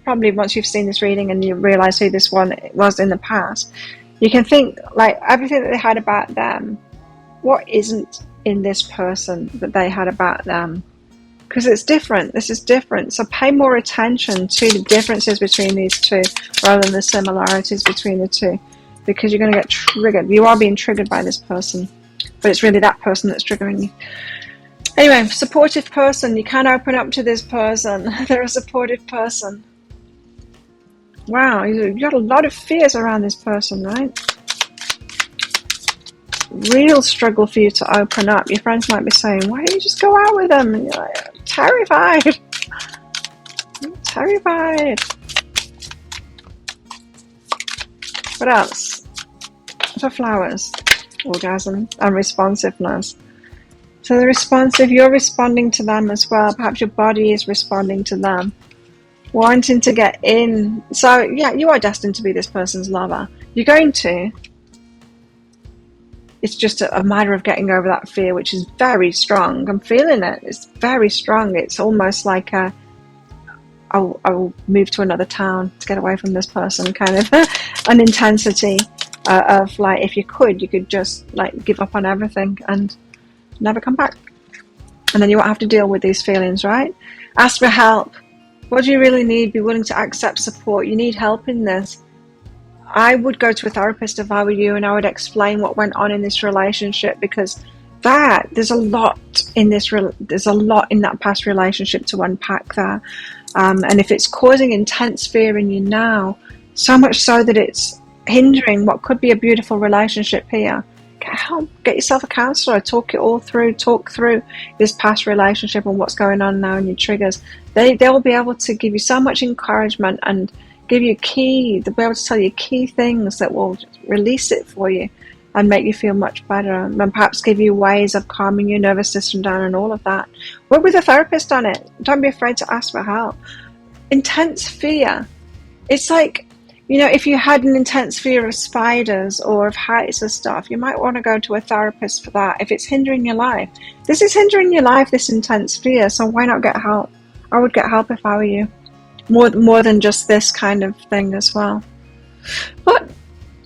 [SPEAKER 1] probably once you've seen this reading and you realize who this one was in the past, you can think like everything that they had about them, what isn't in this person that they had about them? Because it's different. This is different. So pay more attention to the differences between these two rather than the similarities between the two, because you're going to get triggered. You are being triggered by this person, but it's really that person that's triggering you. Anyway, supportive person. You can open up to this person. They're a supportive person. Wow, you've got a lot of fears around this person, right? Real struggle for you to open up. Your friends might be saying, why don't you just go out with them? And you're like, I'm terrified. I'm terrified. What else? For flowers, orgasm and responsiveness. So they're responsive, you're responding to them as well. Perhaps your body is responding to them, wanting to get in. So yeah, you are destined to be this person's lover. You're going to. It's just a matter of getting over that fear, which is very strong. I'm feeling it. It's very strong. It's almost like I'll move to another town to get away from this person, kind of an intensity of like, if you could just like give up on everything and never come back. And then you won't have to deal with these feelings, right? Ask for help. What do you really need? Be willing to accept support. You need help in this. I would go to a therapist if I were you, and I would explain what went on in this relationship, because there's a lot in there's a lot in that past relationship to unpack there. And if it's causing intense fear in you now, so much so that it's hindering what could be a beautiful relationship here, get help. Get yourself a counselor. Talk through this past relationship and what's going on now and your triggers. They'll be able to give you so much encouragement and give you they'll be able to tell you key things that will release it for you and make you feel much better, and perhaps give you ways of calming your nervous system down and all of that. Work with a therapist on it. Don't be afraid to ask for help. Intense fear. It's like, if you had an intense fear of spiders or of heights or stuff, you might want to go to a therapist for that if it's hindering your life. This is hindering your life, this intense fear, so why not get help? I would get help if I were you. More than just this kind of thing as well. But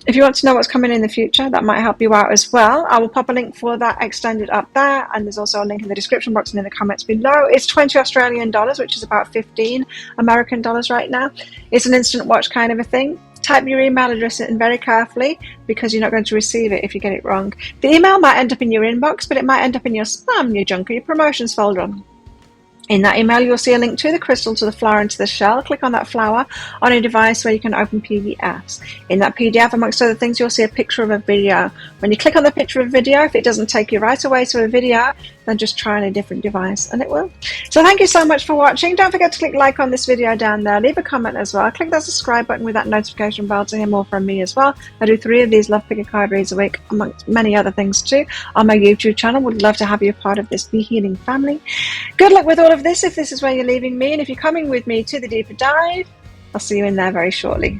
[SPEAKER 1] if you want to know what's coming in the future, that might help you out as well. I will pop a link for that extended up there, and there's also a link in the description box and in the comments below. It's 20 Australian dollars, which is about 15 American dollars right now. It's an instant watch kind of a thing. Type your email address in very carefully, because you're not going to receive it if you get it wrong. The email might end up in your inbox, but it might end up in your spam, your junk, or your promotions folder. In that email, you'll see a link to the crystal, to the flower, and to the shell. Click on that flower on a device where you can open PDFs. In that PDF, amongst other things, you'll see a picture of a video. When you click on the picture of a video, if it doesn't take you right away to a video, then just try on a different device and it will. So thank you so much for watching. Don't forget to click like on this video down there. Leave a comment as well. Click that subscribe button with that notification bell to hear more from me as well. I do 3 of these Love Picker card reads a week, amongst many other things too, on my YouTube channel. Would love to have you a part of this Be Healing family. Good luck with all of this if this is where you're leaving me, and if you're coming with me to the deeper dive, I'll see you in there very shortly.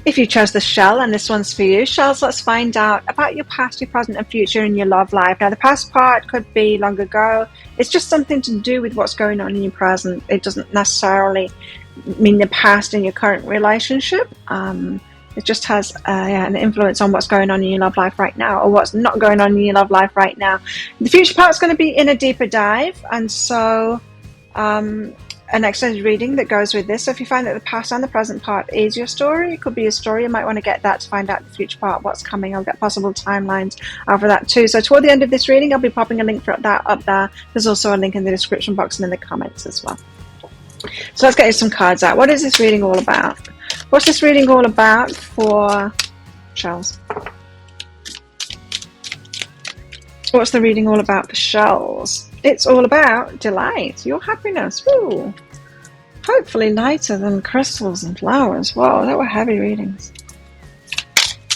[SPEAKER 1] If you chose the shell and this one's for you, shells, let's find out about your past, your present and future in your love life. Now the past part could be long ago. It's just something to do with what's going on in your present. It doesn't necessarily mean the past in your current relationship. It just has an influence on what's going on in your love life right now, or what's not going on in your love life right now. The future part is going to be in a deeper dive, and so an extended reading that goes with this. So if you find that the past and the present part is your story, it could be your story, you might want to get that to find out the future part, what's coming. I'll get possible timelines for that too. So toward the end of this reading, I'll be popping a link for that up there. There's also a link in the description box and in the comments as well. So let's get you some cards out. What is this reading all about? What's this reading all about for shells? What's the reading all about for shells? It's all about delight, your happiness. Woo. Hopefully lighter than crystals and flowers. Whoa, that were heavy readings.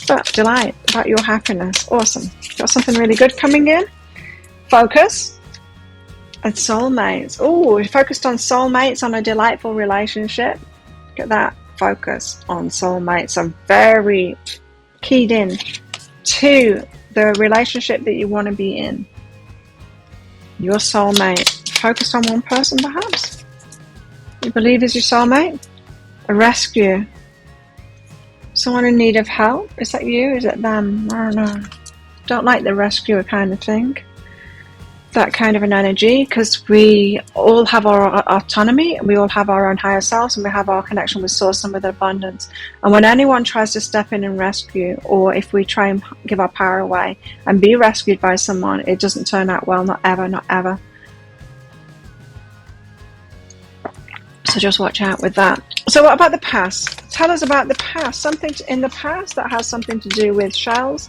[SPEAKER 1] But delight, about your happiness. Awesome. Got something really good coming in. Focus. And soulmates. Oh, we focused on soulmates, on a delightful relationship. Look at that. Focus on soulmates. I'm very keyed in to the relationship that you want to be in. Your soulmate. Focused on one person, perhaps? You believe is your soulmate? A rescue. Someone in need of help? Is that you? Is it them? I don't know. Don't like the rescuer kind of thing. That kind of an energy, because we all have our autonomy, we all have our own higher selves, and we have our connection with source and with abundance. And when anyone tries to step in and rescue, or if we try and give our power away and be rescued by someone, it doesn't turn out well. Not ever, not ever. So just watch out with that. So what about the past? Tell us about the past. Something in the past that has something to do with Shell's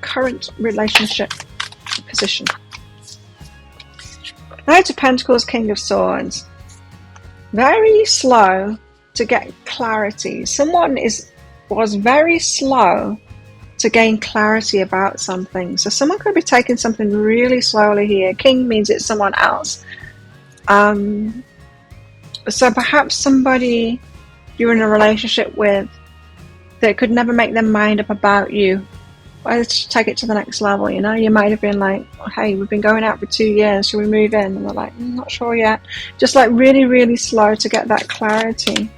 [SPEAKER 1] current relationship position. Knight of Pentacles, King of Swords. Very slow to get clarity. Someone was very slow to gain clarity about something. So someone could be taking something really slowly here. King means it's someone else. So perhaps somebody you're in a relationship with that could never make their mind up about you. Let's take it to the next level, you know. You might have been like, hey, we've been going out for 2 years, should we move in? And they're like, not sure yet. Just like really, really slow to get that clarity.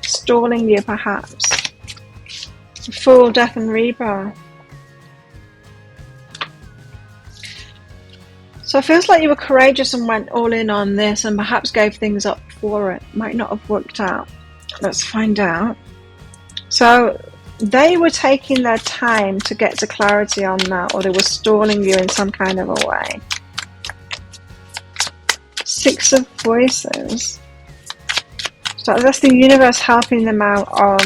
[SPEAKER 1] Stalling you, perhaps. Fool, death and rebirth. So it feels like you were courageous and went all in on this and perhaps gave things up for it. Might not have worked out. Let's find out. So they were taking their time to get to clarity on that, or they were stalling you in some kind of a way. Six of Voices. So that's the universe helping them out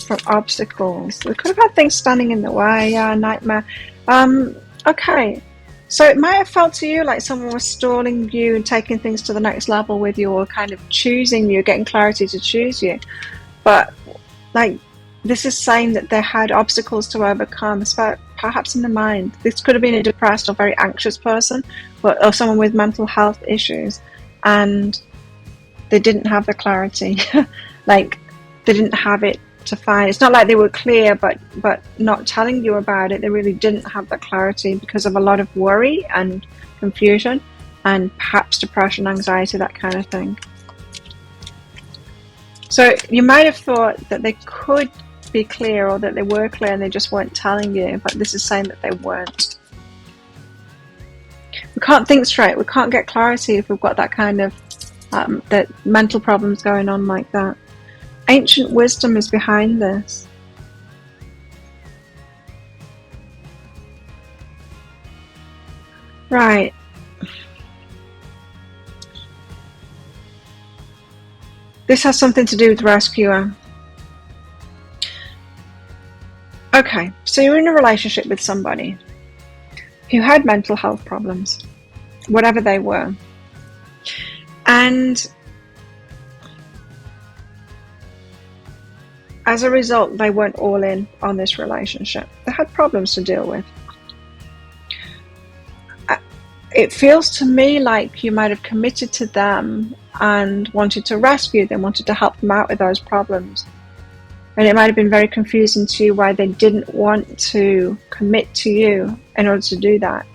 [SPEAKER 1] from obstacles. We could have had things standing in the way. Yeah, nightmare. Okay. So it might have felt to you like someone was stalling you and taking things to the next level with you, or kind of choosing you, getting clarity to choose you. But like, this is saying that they had obstacles to overcome, perhaps in the mind. This could have been a depressed or very anxious person, or someone with mental health issues, and they didn't have the clarity. Like, they didn't have it to find. It's not like they were clear, but not telling you about it. They really didn't have the clarity because of a lot of worry and confusion, and perhaps depression, anxiety, that kind of thing. So you might have thought that they could be clear, or that they were clear and they just weren't telling you, but this is saying that they weren't. We can't think straight, we can't get clarity if we've got that kind of that mental problems going on like that. Ancient wisdom is behind this. Right. This has something to do with rescuer. Okay, so you're in a relationship with somebody who had mental health problems, whatever they were. And as a result, they weren't all in on this relationship. They had problems to deal with. It feels to me like you might have committed to them and wanted to rescue them, wanted to help them out with those problems. And it might have been very confusing to you why they didn't want to commit to you in order to do that.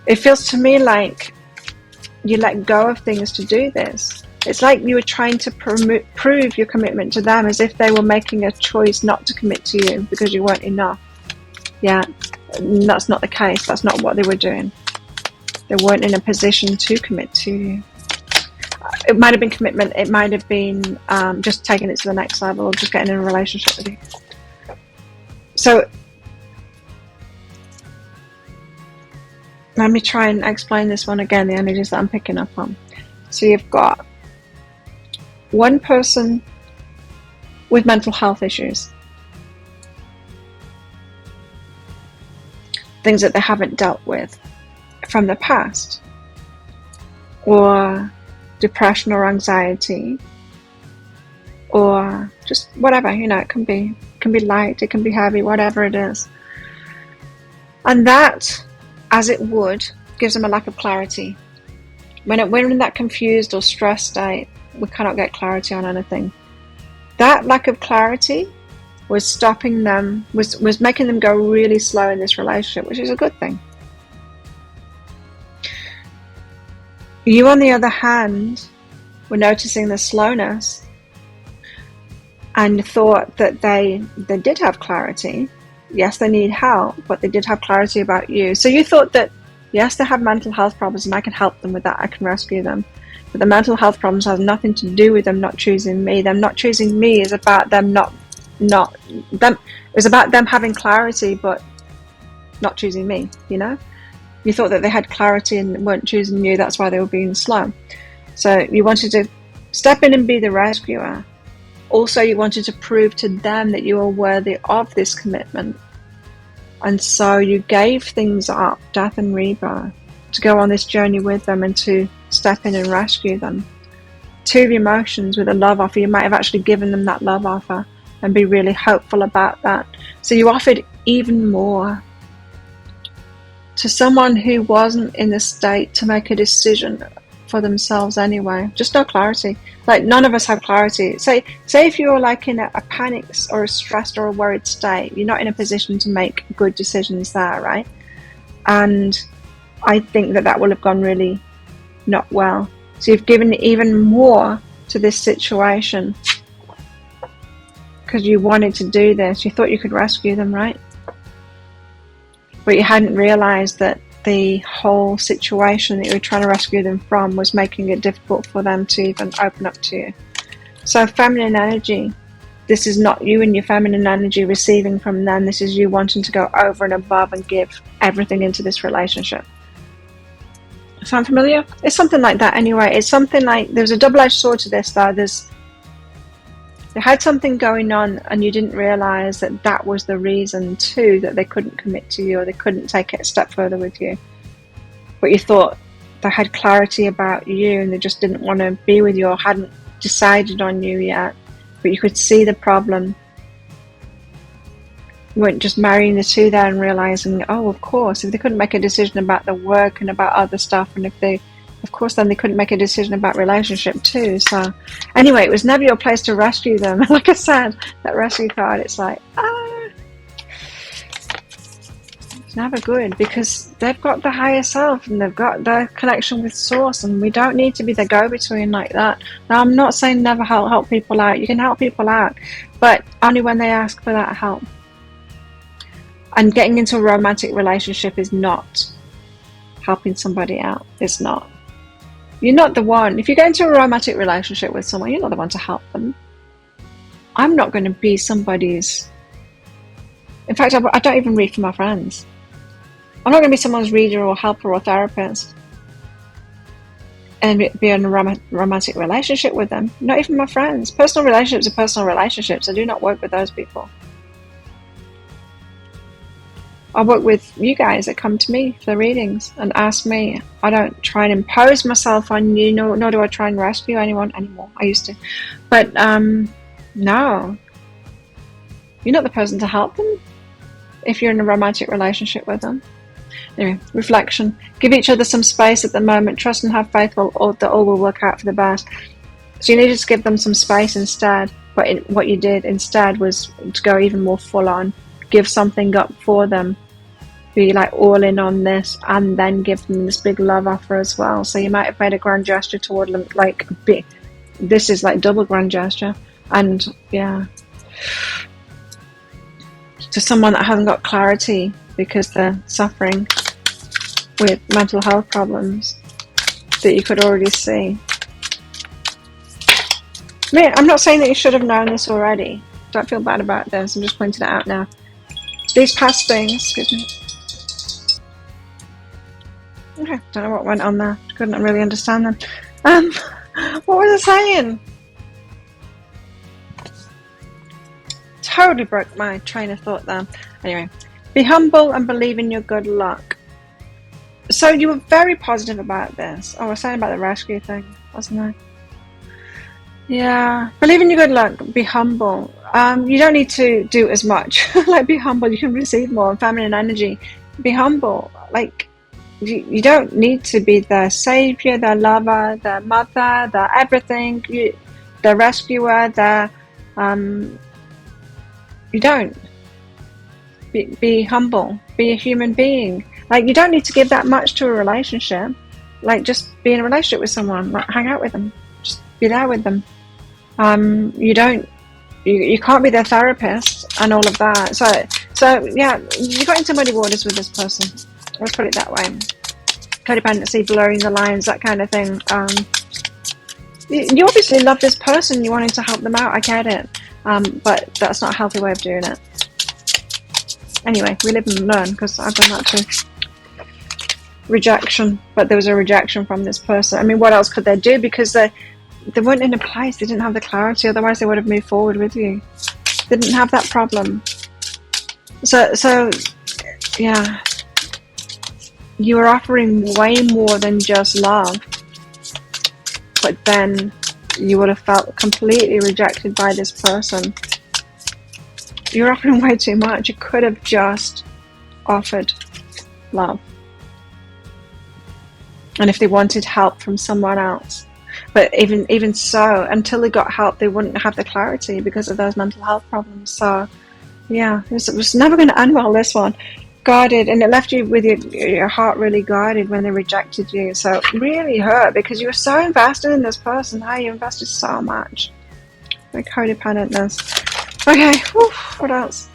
[SPEAKER 1] It feels to me like you let go of things to do this. It's like you were trying to prove your commitment to them, as if they were making a choice not to commit to you because you weren't enough. Yeah, that's not the case. That's not what they were doing. They weren't in a position to commit to you. It might have been commitment. It might have been just taking it to the next level, or just getting in a relationship with you. So let me try and explain this one again, the energies that I'm picking up on. So you've got one person with mental health issues, things that they haven't dealt with from the past, or depression or anxiety, or just whatever, you know. It can be light, it can be heavy, whatever it is. And that, as it would, gives them a lack of clarity. When we're in that confused or stressed state, we cannot get clarity on anything. That lack of clarity was stopping them, was making them go really slow in this relationship, which is a good thing. You, on the other hand, were noticing the slowness and thought that they did have clarity. Yes, they need help, but they did have clarity about you. So you thought that, yes, they have mental health problems and I can help them with that. I can rescue them. But the mental health problems has nothing to do with them not choosing me. Them not choosing me is about them not them. It was about them having clarity, but not choosing me, you know? You thought that they had clarity and weren't choosing you. That's why they were being slow. So you wanted to step in and be the rescuer. Also, you wanted to prove to them that you were worthy of this commitment. And so you gave things up, death and rebirth, to go on this journey with them and to step in and rescue them. Two emotions with a love offer. You might have actually given them that love offer and be really hopeful about that. So you offered even more to someone who wasn't in the state to make a decision for themselves anyway. Just no clarity. Like, none of us have clarity. Say if you're like in a panic or a stressed or a worried state, you're not in a position to make good decisions there, right? And I think that will have gone really not well. So you've given even more to this situation because you wanted to do this. You thought you could rescue them, right? But you hadn't realized that the whole situation that you were trying to rescue them from was making it difficult for them to even open up to you. So feminine energy, this is not you and your feminine energy receiving from them. This is you wanting to go over and above and give everything into this relationship. Sound familiar? It's something like that anyway. It's something like, there's a double-edged sword to this though. They had something going on and you didn't realize that was the reason too, that they couldn't commit to you or they couldn't take it a step further with you. But you thought they had clarity about you and they just didn't want to be with you or hadn't decided on you yet. But you could see the problem. You weren't just marrying the two there and realizing, oh, of course, if they couldn't make a decision about the work and about other stuff, and of course, then they couldn't make a decision about relationship too. So anyway, it was never your place to rescue them. Like I said, that rescue card, it's like, it's never good because they've got the higher self and they've got their connection with source, and we don't need to be the go-between like that. Now, I'm not saying never help people out. You can help people out, but only when they ask for that help. And getting into a romantic relationship is not helping somebody out. It's not. You're not the one. If you get into a romantic relationship with someone, you're not the one to help them. I'm not going to be somebody's... In fact, I don't even read for my friends. I'm not going to be someone's reader or helper or therapist and be in a romantic relationship with them. Not even my friends. Personal relationships are personal relationships. I do not work with those people. I work with you guys that come to me for the readings and ask me. I don't try and impose myself on you, nor do I try and rescue anyone anymore. I used to. But no. You're not the person to help them if you're in a romantic relationship with them. Anyway, reflection. Give each other some space at the moment. Trust and have faith that all will work out for the best. So you needed to give them some space instead. But what you did instead was to go even more full on. Give something up for them, be like all in on this, and then give them this big love offer as well. So you might have made a grand gesture toward them, like big. This is like double grand gesture, and yeah, to someone that hasn't got clarity because they're suffering with mental health problems that you could already see. I mean, I'm not saying that you should have known this already. Don't feel bad about this. I'm just pointing it out now. These past things, excuse me. Okay, don't know what went on there. Couldn't really understand them. What was I saying? Totally broke my train of thought there. Anyway, be humble and believe in your good luck. So you were very positive about this. Oh, I was saying about the rescue thing, wasn't I? Yeah, believe in your good luck. Be humble. You don't need to do as much. Like, be humble. You can receive more. Feminine energy. Be humble. Like, you don't need to be the savior, the lover, the mother, the everything. The rescuer. You don't. Be humble. Be a human being. Like, you don't need to give that much to a relationship. Like, just be in a relationship with someone, like hang out with them, just be there with them. You can't be their therapist and all of that. So yeah, you got into muddy waters with this person. Let's put it that way. Codependency, blurring the lines, that kind of thing. You obviously love this person. You wanted to help them out. I get it. But that's not a healthy way of doing it. Anyway, we live and learn, because I've done that too. Rejection. But there was a rejection from this person. I mean, what else could they do? Because they weren't in a place. They didn't have the clarity. Otherwise, they would have moved forward with you. They didn't have that problem. So yeah. You were offering way more than just love. But then you would have felt completely rejected by this person. You're offering way too much. You could have just offered love. And if they wanted help from someone else. But even so, until they got help, they wouldn't have the clarity because of those mental health problems. So yeah, it was never going to end well, this one. Guarded, and it left you with your heart really guarded when they rejected you. So it really hurt because you were so invested in this person. Hey, you invested so much. Like codependentness. Okay, what else?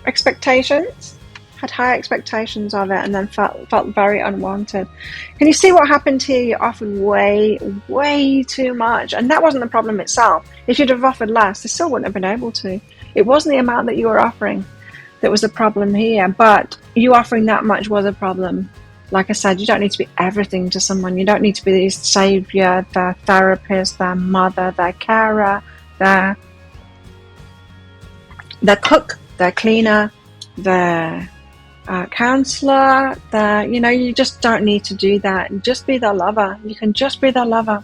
[SPEAKER 1] Expectations. Had high expectations of it and then felt very unwanted. Can you see what happened here? You offered way too much. And that wasn't the problem itself. If you'd have offered less, they still wouldn't have been able to. It wasn't the amount that you were offering that was the problem here, but you offering that much was a problem. Like I said, you don't need to be everything to someone. You don't need to be the savior, their therapist, their mother, their carer, their cook, their cleaner, their counselor. You just don't need to do that. Just be their lover. You can just be their lover.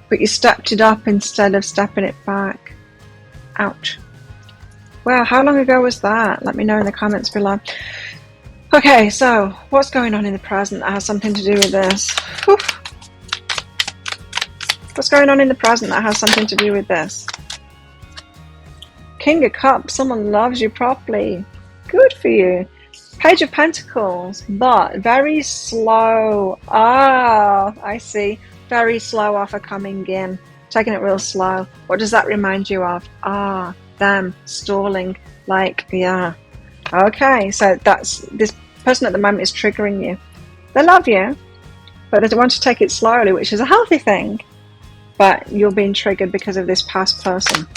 [SPEAKER 1] But you stepped it up instead of stepping it back. Ouch. Well, how long ago was that? Let me know in the comments below. Okay, so what's going on in the present that has something to do with this? Whew. What's going on in the present that has something to do with this? King of Cups, someone loves you properly. Good for you. Page of Pentacles, but very slow. Ah, I see. Very slow offer coming in. Taking it real slow. What does that remind you of? Ah, them stalling. Like, yeah. Okay, so this person at the moment is triggering you. They love you, but they want to take it slowly, which is a healthy thing. But you're being triggered because of this past person.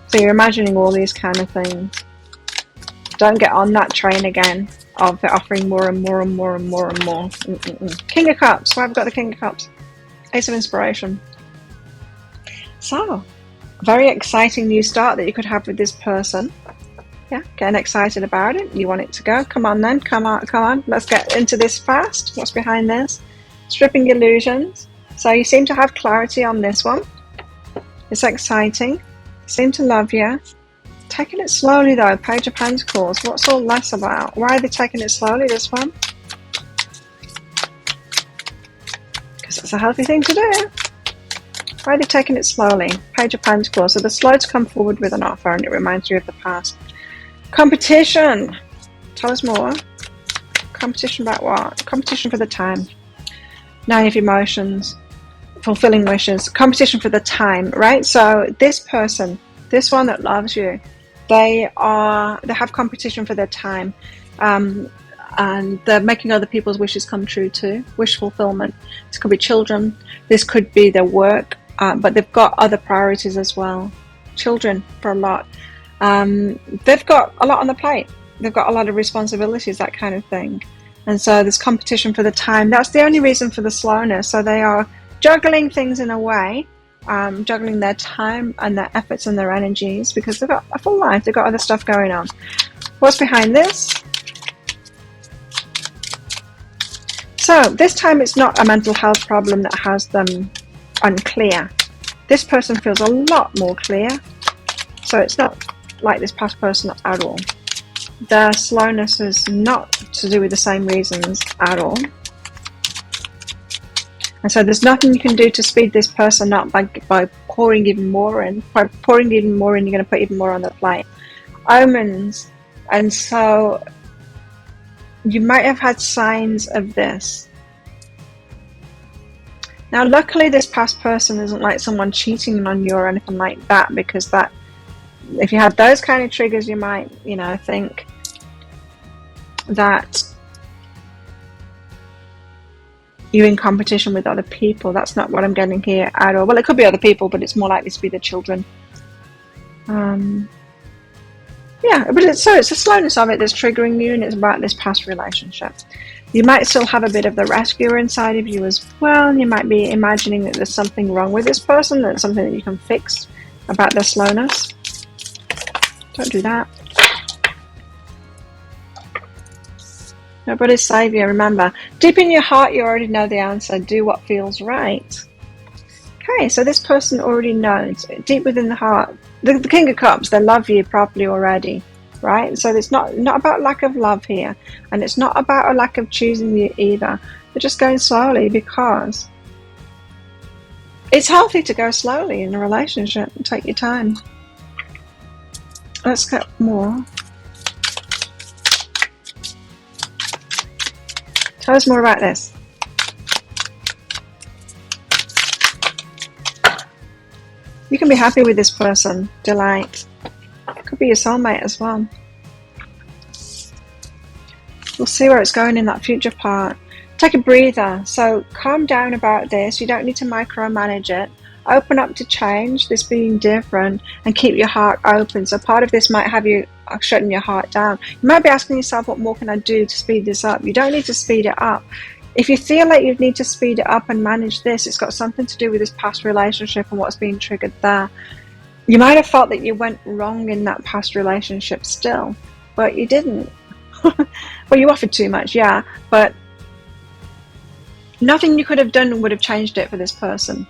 [SPEAKER 1] So you're imagining all these kind of things. Don't get on that train again of they're offering more and more and more and more and more. King of Cups. Why have I got the King of Cups? Ace of Inspiration. So, very exciting new start that you could have with this person. Yeah, getting excited about it. You want it to go. Come on then. Come on. Let's get into this fast. What's behind this? Stripping illusions. So you seem to have clarity on this one. It's exciting. Seem to love you. Taking it slowly though. Page of Pentacles. What's all this about? Why are they taking it slowly, this one? Because it's a healthy thing to do. Why are they taking it slowly? Page of Pentacles. So they're slow to come forward with an offer and it reminds you of the past. Competition. Tell us more. Competition about what? Competition for the time. Nine of Emotions. Fulfilling wishes. Competition for the time, right? So this person, this one that loves you, they have competition for their time. And they're making other people's wishes come true too. Wish fulfillment. This could be children. This could be their work. But they've got other priorities as well. Children for a lot. They've got a lot on the plate. They've got a lot of responsibilities, that kind of thing. And so there's competition for the time. That's the only reason for the slowness. So they are juggling things in a way. Juggling their time and their efforts and their energies because they've got a full life. They've got other stuff going on. What's behind this? So this time it's not a mental health problem that has them unclear. This person feels a lot more clear. So it's not like this past person at all. Their slowness is not to do with the same reasons at all. And so there's nothing you can do to speed this person up by pouring even more in. By pouring even more in, you're going to put even more on the plate. Omens. And so you might have had signs of this. Now, luckily, this past person isn't like someone cheating on you or anything like that, because that, if you had those kind of triggers, you might, you know, think that you're in competition with other people. That's not what I'm getting here at all. Well, it could be other people, but it's more likely to be the children. Yeah, but it's the slowness of it that's triggering you, and it's about this past relationship. You might still have a bit of the rescuer inside of you as well, and you might be imagining that there's something wrong with this person, that's something that you can fix about their slowness. Don't do that. Nobody's savior, remember. Deep in your heart, you already know the answer. Do what feels right. Okay, so this person already knows. Deep within the heart. The King of Cups, they love you properly already, right? So it's not about lack of love here. And it's not about a lack of choosing you either. They're just going slowly because it's healthy to go slowly in a relationship and take your time. Let's get more. Tell us more about this. You can be happy with this person. Delight. Could be your soulmate as well. We'll see where it's going in that future part. Take a breather. So calm down about this. You don't need to micromanage it. Open up to change, this being different, and keep your heart open. So part of this might have you shutting your heart down. You might be asking yourself, what more can I do to speed this up? You don't need to speed it up. If you feel like you need to speed it up and manage this, it's got something to do with this past relationship and what's being triggered there. You might have felt that you went wrong in that past relationship still, but you didn't. Well, you offered too much, yeah, but nothing you could have done would have changed it for this person,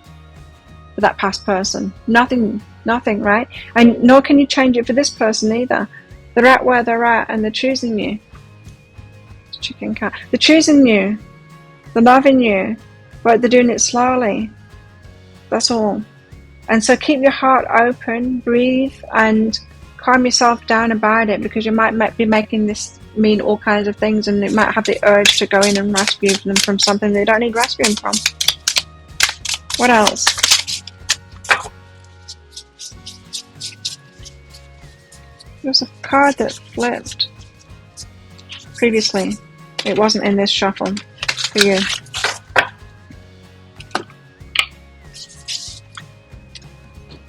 [SPEAKER 1] for that past person. Nothing, right? And nor can you change it for this person either. They're at where they're at and they're choosing you. Chicken cat. They're choosing you. They're loving you, but they're doing it slowly. That's all. And so keep your heart open, breathe, and calm yourself down about it, because you might be making this mean all kinds of things, and it might have the urge to go in and rescue them from something they don't need rescuing from. What else? There's a card that flipped previously. It wasn't in this shuffle for you.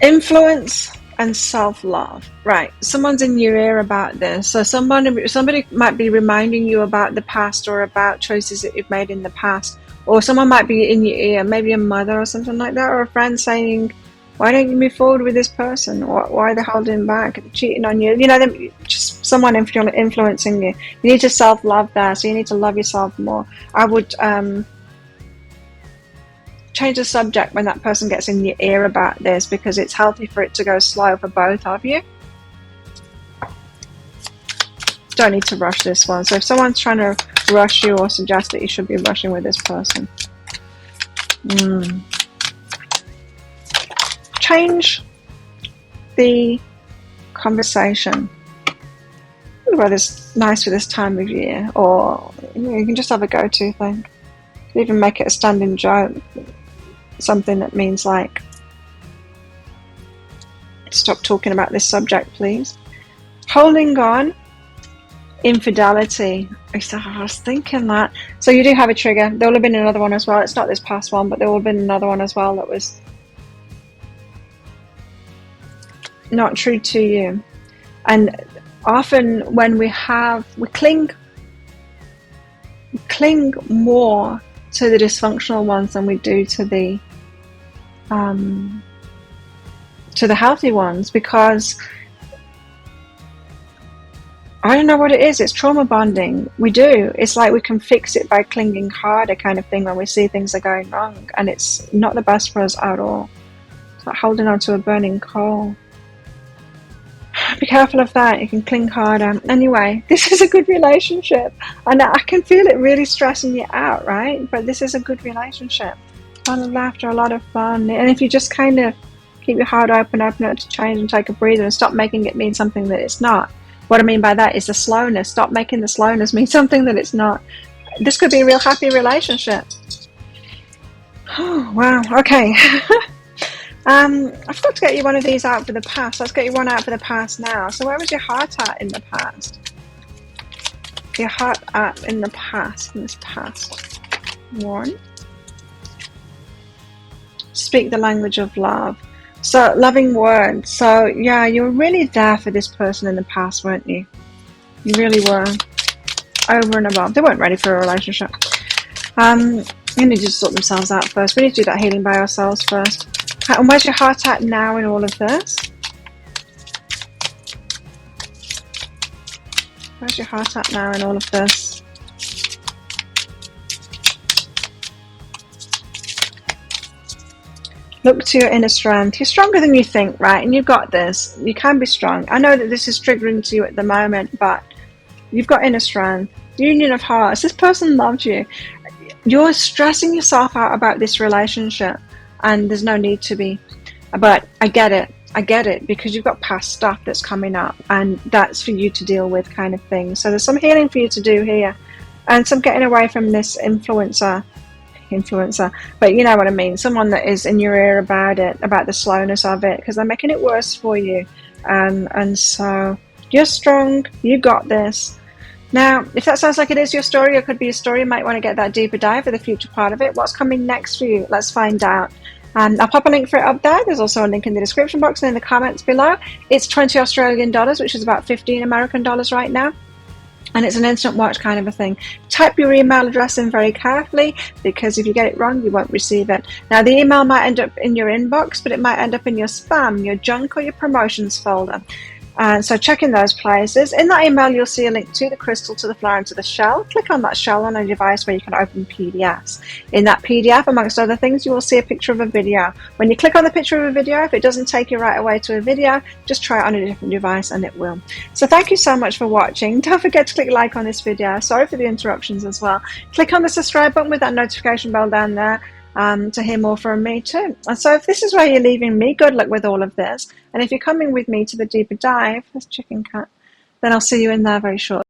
[SPEAKER 1] Influence and self-love. Right, someone's in your ear about this. So somebody might be reminding you about the past or about choices that you've made in the past. Or someone might be in your ear, maybe a mother or something like that, or a friend saying, why don't you move forward with this person? Or why are they holding back, cheating on you? You know, just someone influencing you. You need to self-love there, so you need to love yourself more. I would change the subject when that person gets in your ear about this, because it's healthy for it to go slow for both of you. Don't need to rush this one. So if someone's trying to rush you or suggest that you should be rushing with this person, change the conversation. Well, it's nice for this time of year, or you can just have a go-to thing. You can even make it a standing joke. Something that means like, stop talking about this subject, please. Holding on, infidelity. I was thinking that. So you do have a trigger. There will have been another one as well. It's not this past one, but there will have been another one as well that was not true to you. And often when we cling more to the dysfunctional ones than we do to the healthy ones, because I don't know what it is. It's trauma bonding. We do. It's like we can fix it by clinging harder, kind of thing, when we see things are going wrong, and it's not the best for us at all. It's like holding on to a burning coal. Be careful of that. You can cling harder. Anyway, this is a good relationship, and I can feel it really stressing you out, right? But this is a good relationship. A lot of laughter, a lot of fun, and if you just kind of keep your heart open up to change and take a breather and stop making it mean something that it's not, What I mean by that is the slowness. Stop making the slowness mean something that it's not. This could be a real happy relationship. Oh, wow. Okay. I forgot to get you one of these out for the past. Let's get you one out for the past now. So where was your heart at in the past? Your heart at in the past, in this past. One. Speak the language of love. So, loving words. So, yeah, you were really there for this person in the past, weren't you? You really were. Over and above. They weren't ready for a relationship. They need to sort themselves out first. We need to do that healing by ourselves first. And where's your heart at now in all of this? Where's your heart at now in all of this? Look to your inner strength. You're stronger than you think, right? And you've got this. You can be strong. I know that this is triggering to you at the moment, but you've got inner strength. Union of hearts. This person loved you. You're stressing yourself out about this relationship, and there's no need to be. But I get it. I get it, because you've got past stuff that's coming up, and that's for you to deal with, kind of thing. So there's some healing for you to do here, and some getting away from this influencer, but you know what I mean, someone that is in your ear about it, about the slowness of it, because they're making it worse for you. And so you're strong, you got this. Now, if that sounds like it is your story, or could be a story, you might want to get that deeper dive for the future part of it. What's coming next for you? Let's find out. I'll pop a link for it up there. There's also a link in the description box and in the comments below. It's 20 Australian dollars, which is about 15 American dollars right now. And it's an instant watch kind of a thing. Type your email address in very carefully, because if you get it wrong, you won't receive it. Now, the email might end up in your inbox, but it might end up in your spam, your junk, or your promotions folder. So check in those places. In that email, you'll see a link to the crystal, to the flower, and to the shell. Click on that shell on a device where you can open PDFs. In that PDF, amongst other things, you will see a picture of a video. When you click on the picture of a video, if it doesn't take you right away to a video, just try it on a different device and it will. So thank you so much for watching. Don't forget to click like on this video. Sorry for the interruptions as well. Click on the subscribe button with that notification bell down there. To hear more from me too. And so if this is where you're leaving me, good luck with all of this. And if you're coming with me to the deeper dive, this chicken cat, then I'll see you in there very shortly.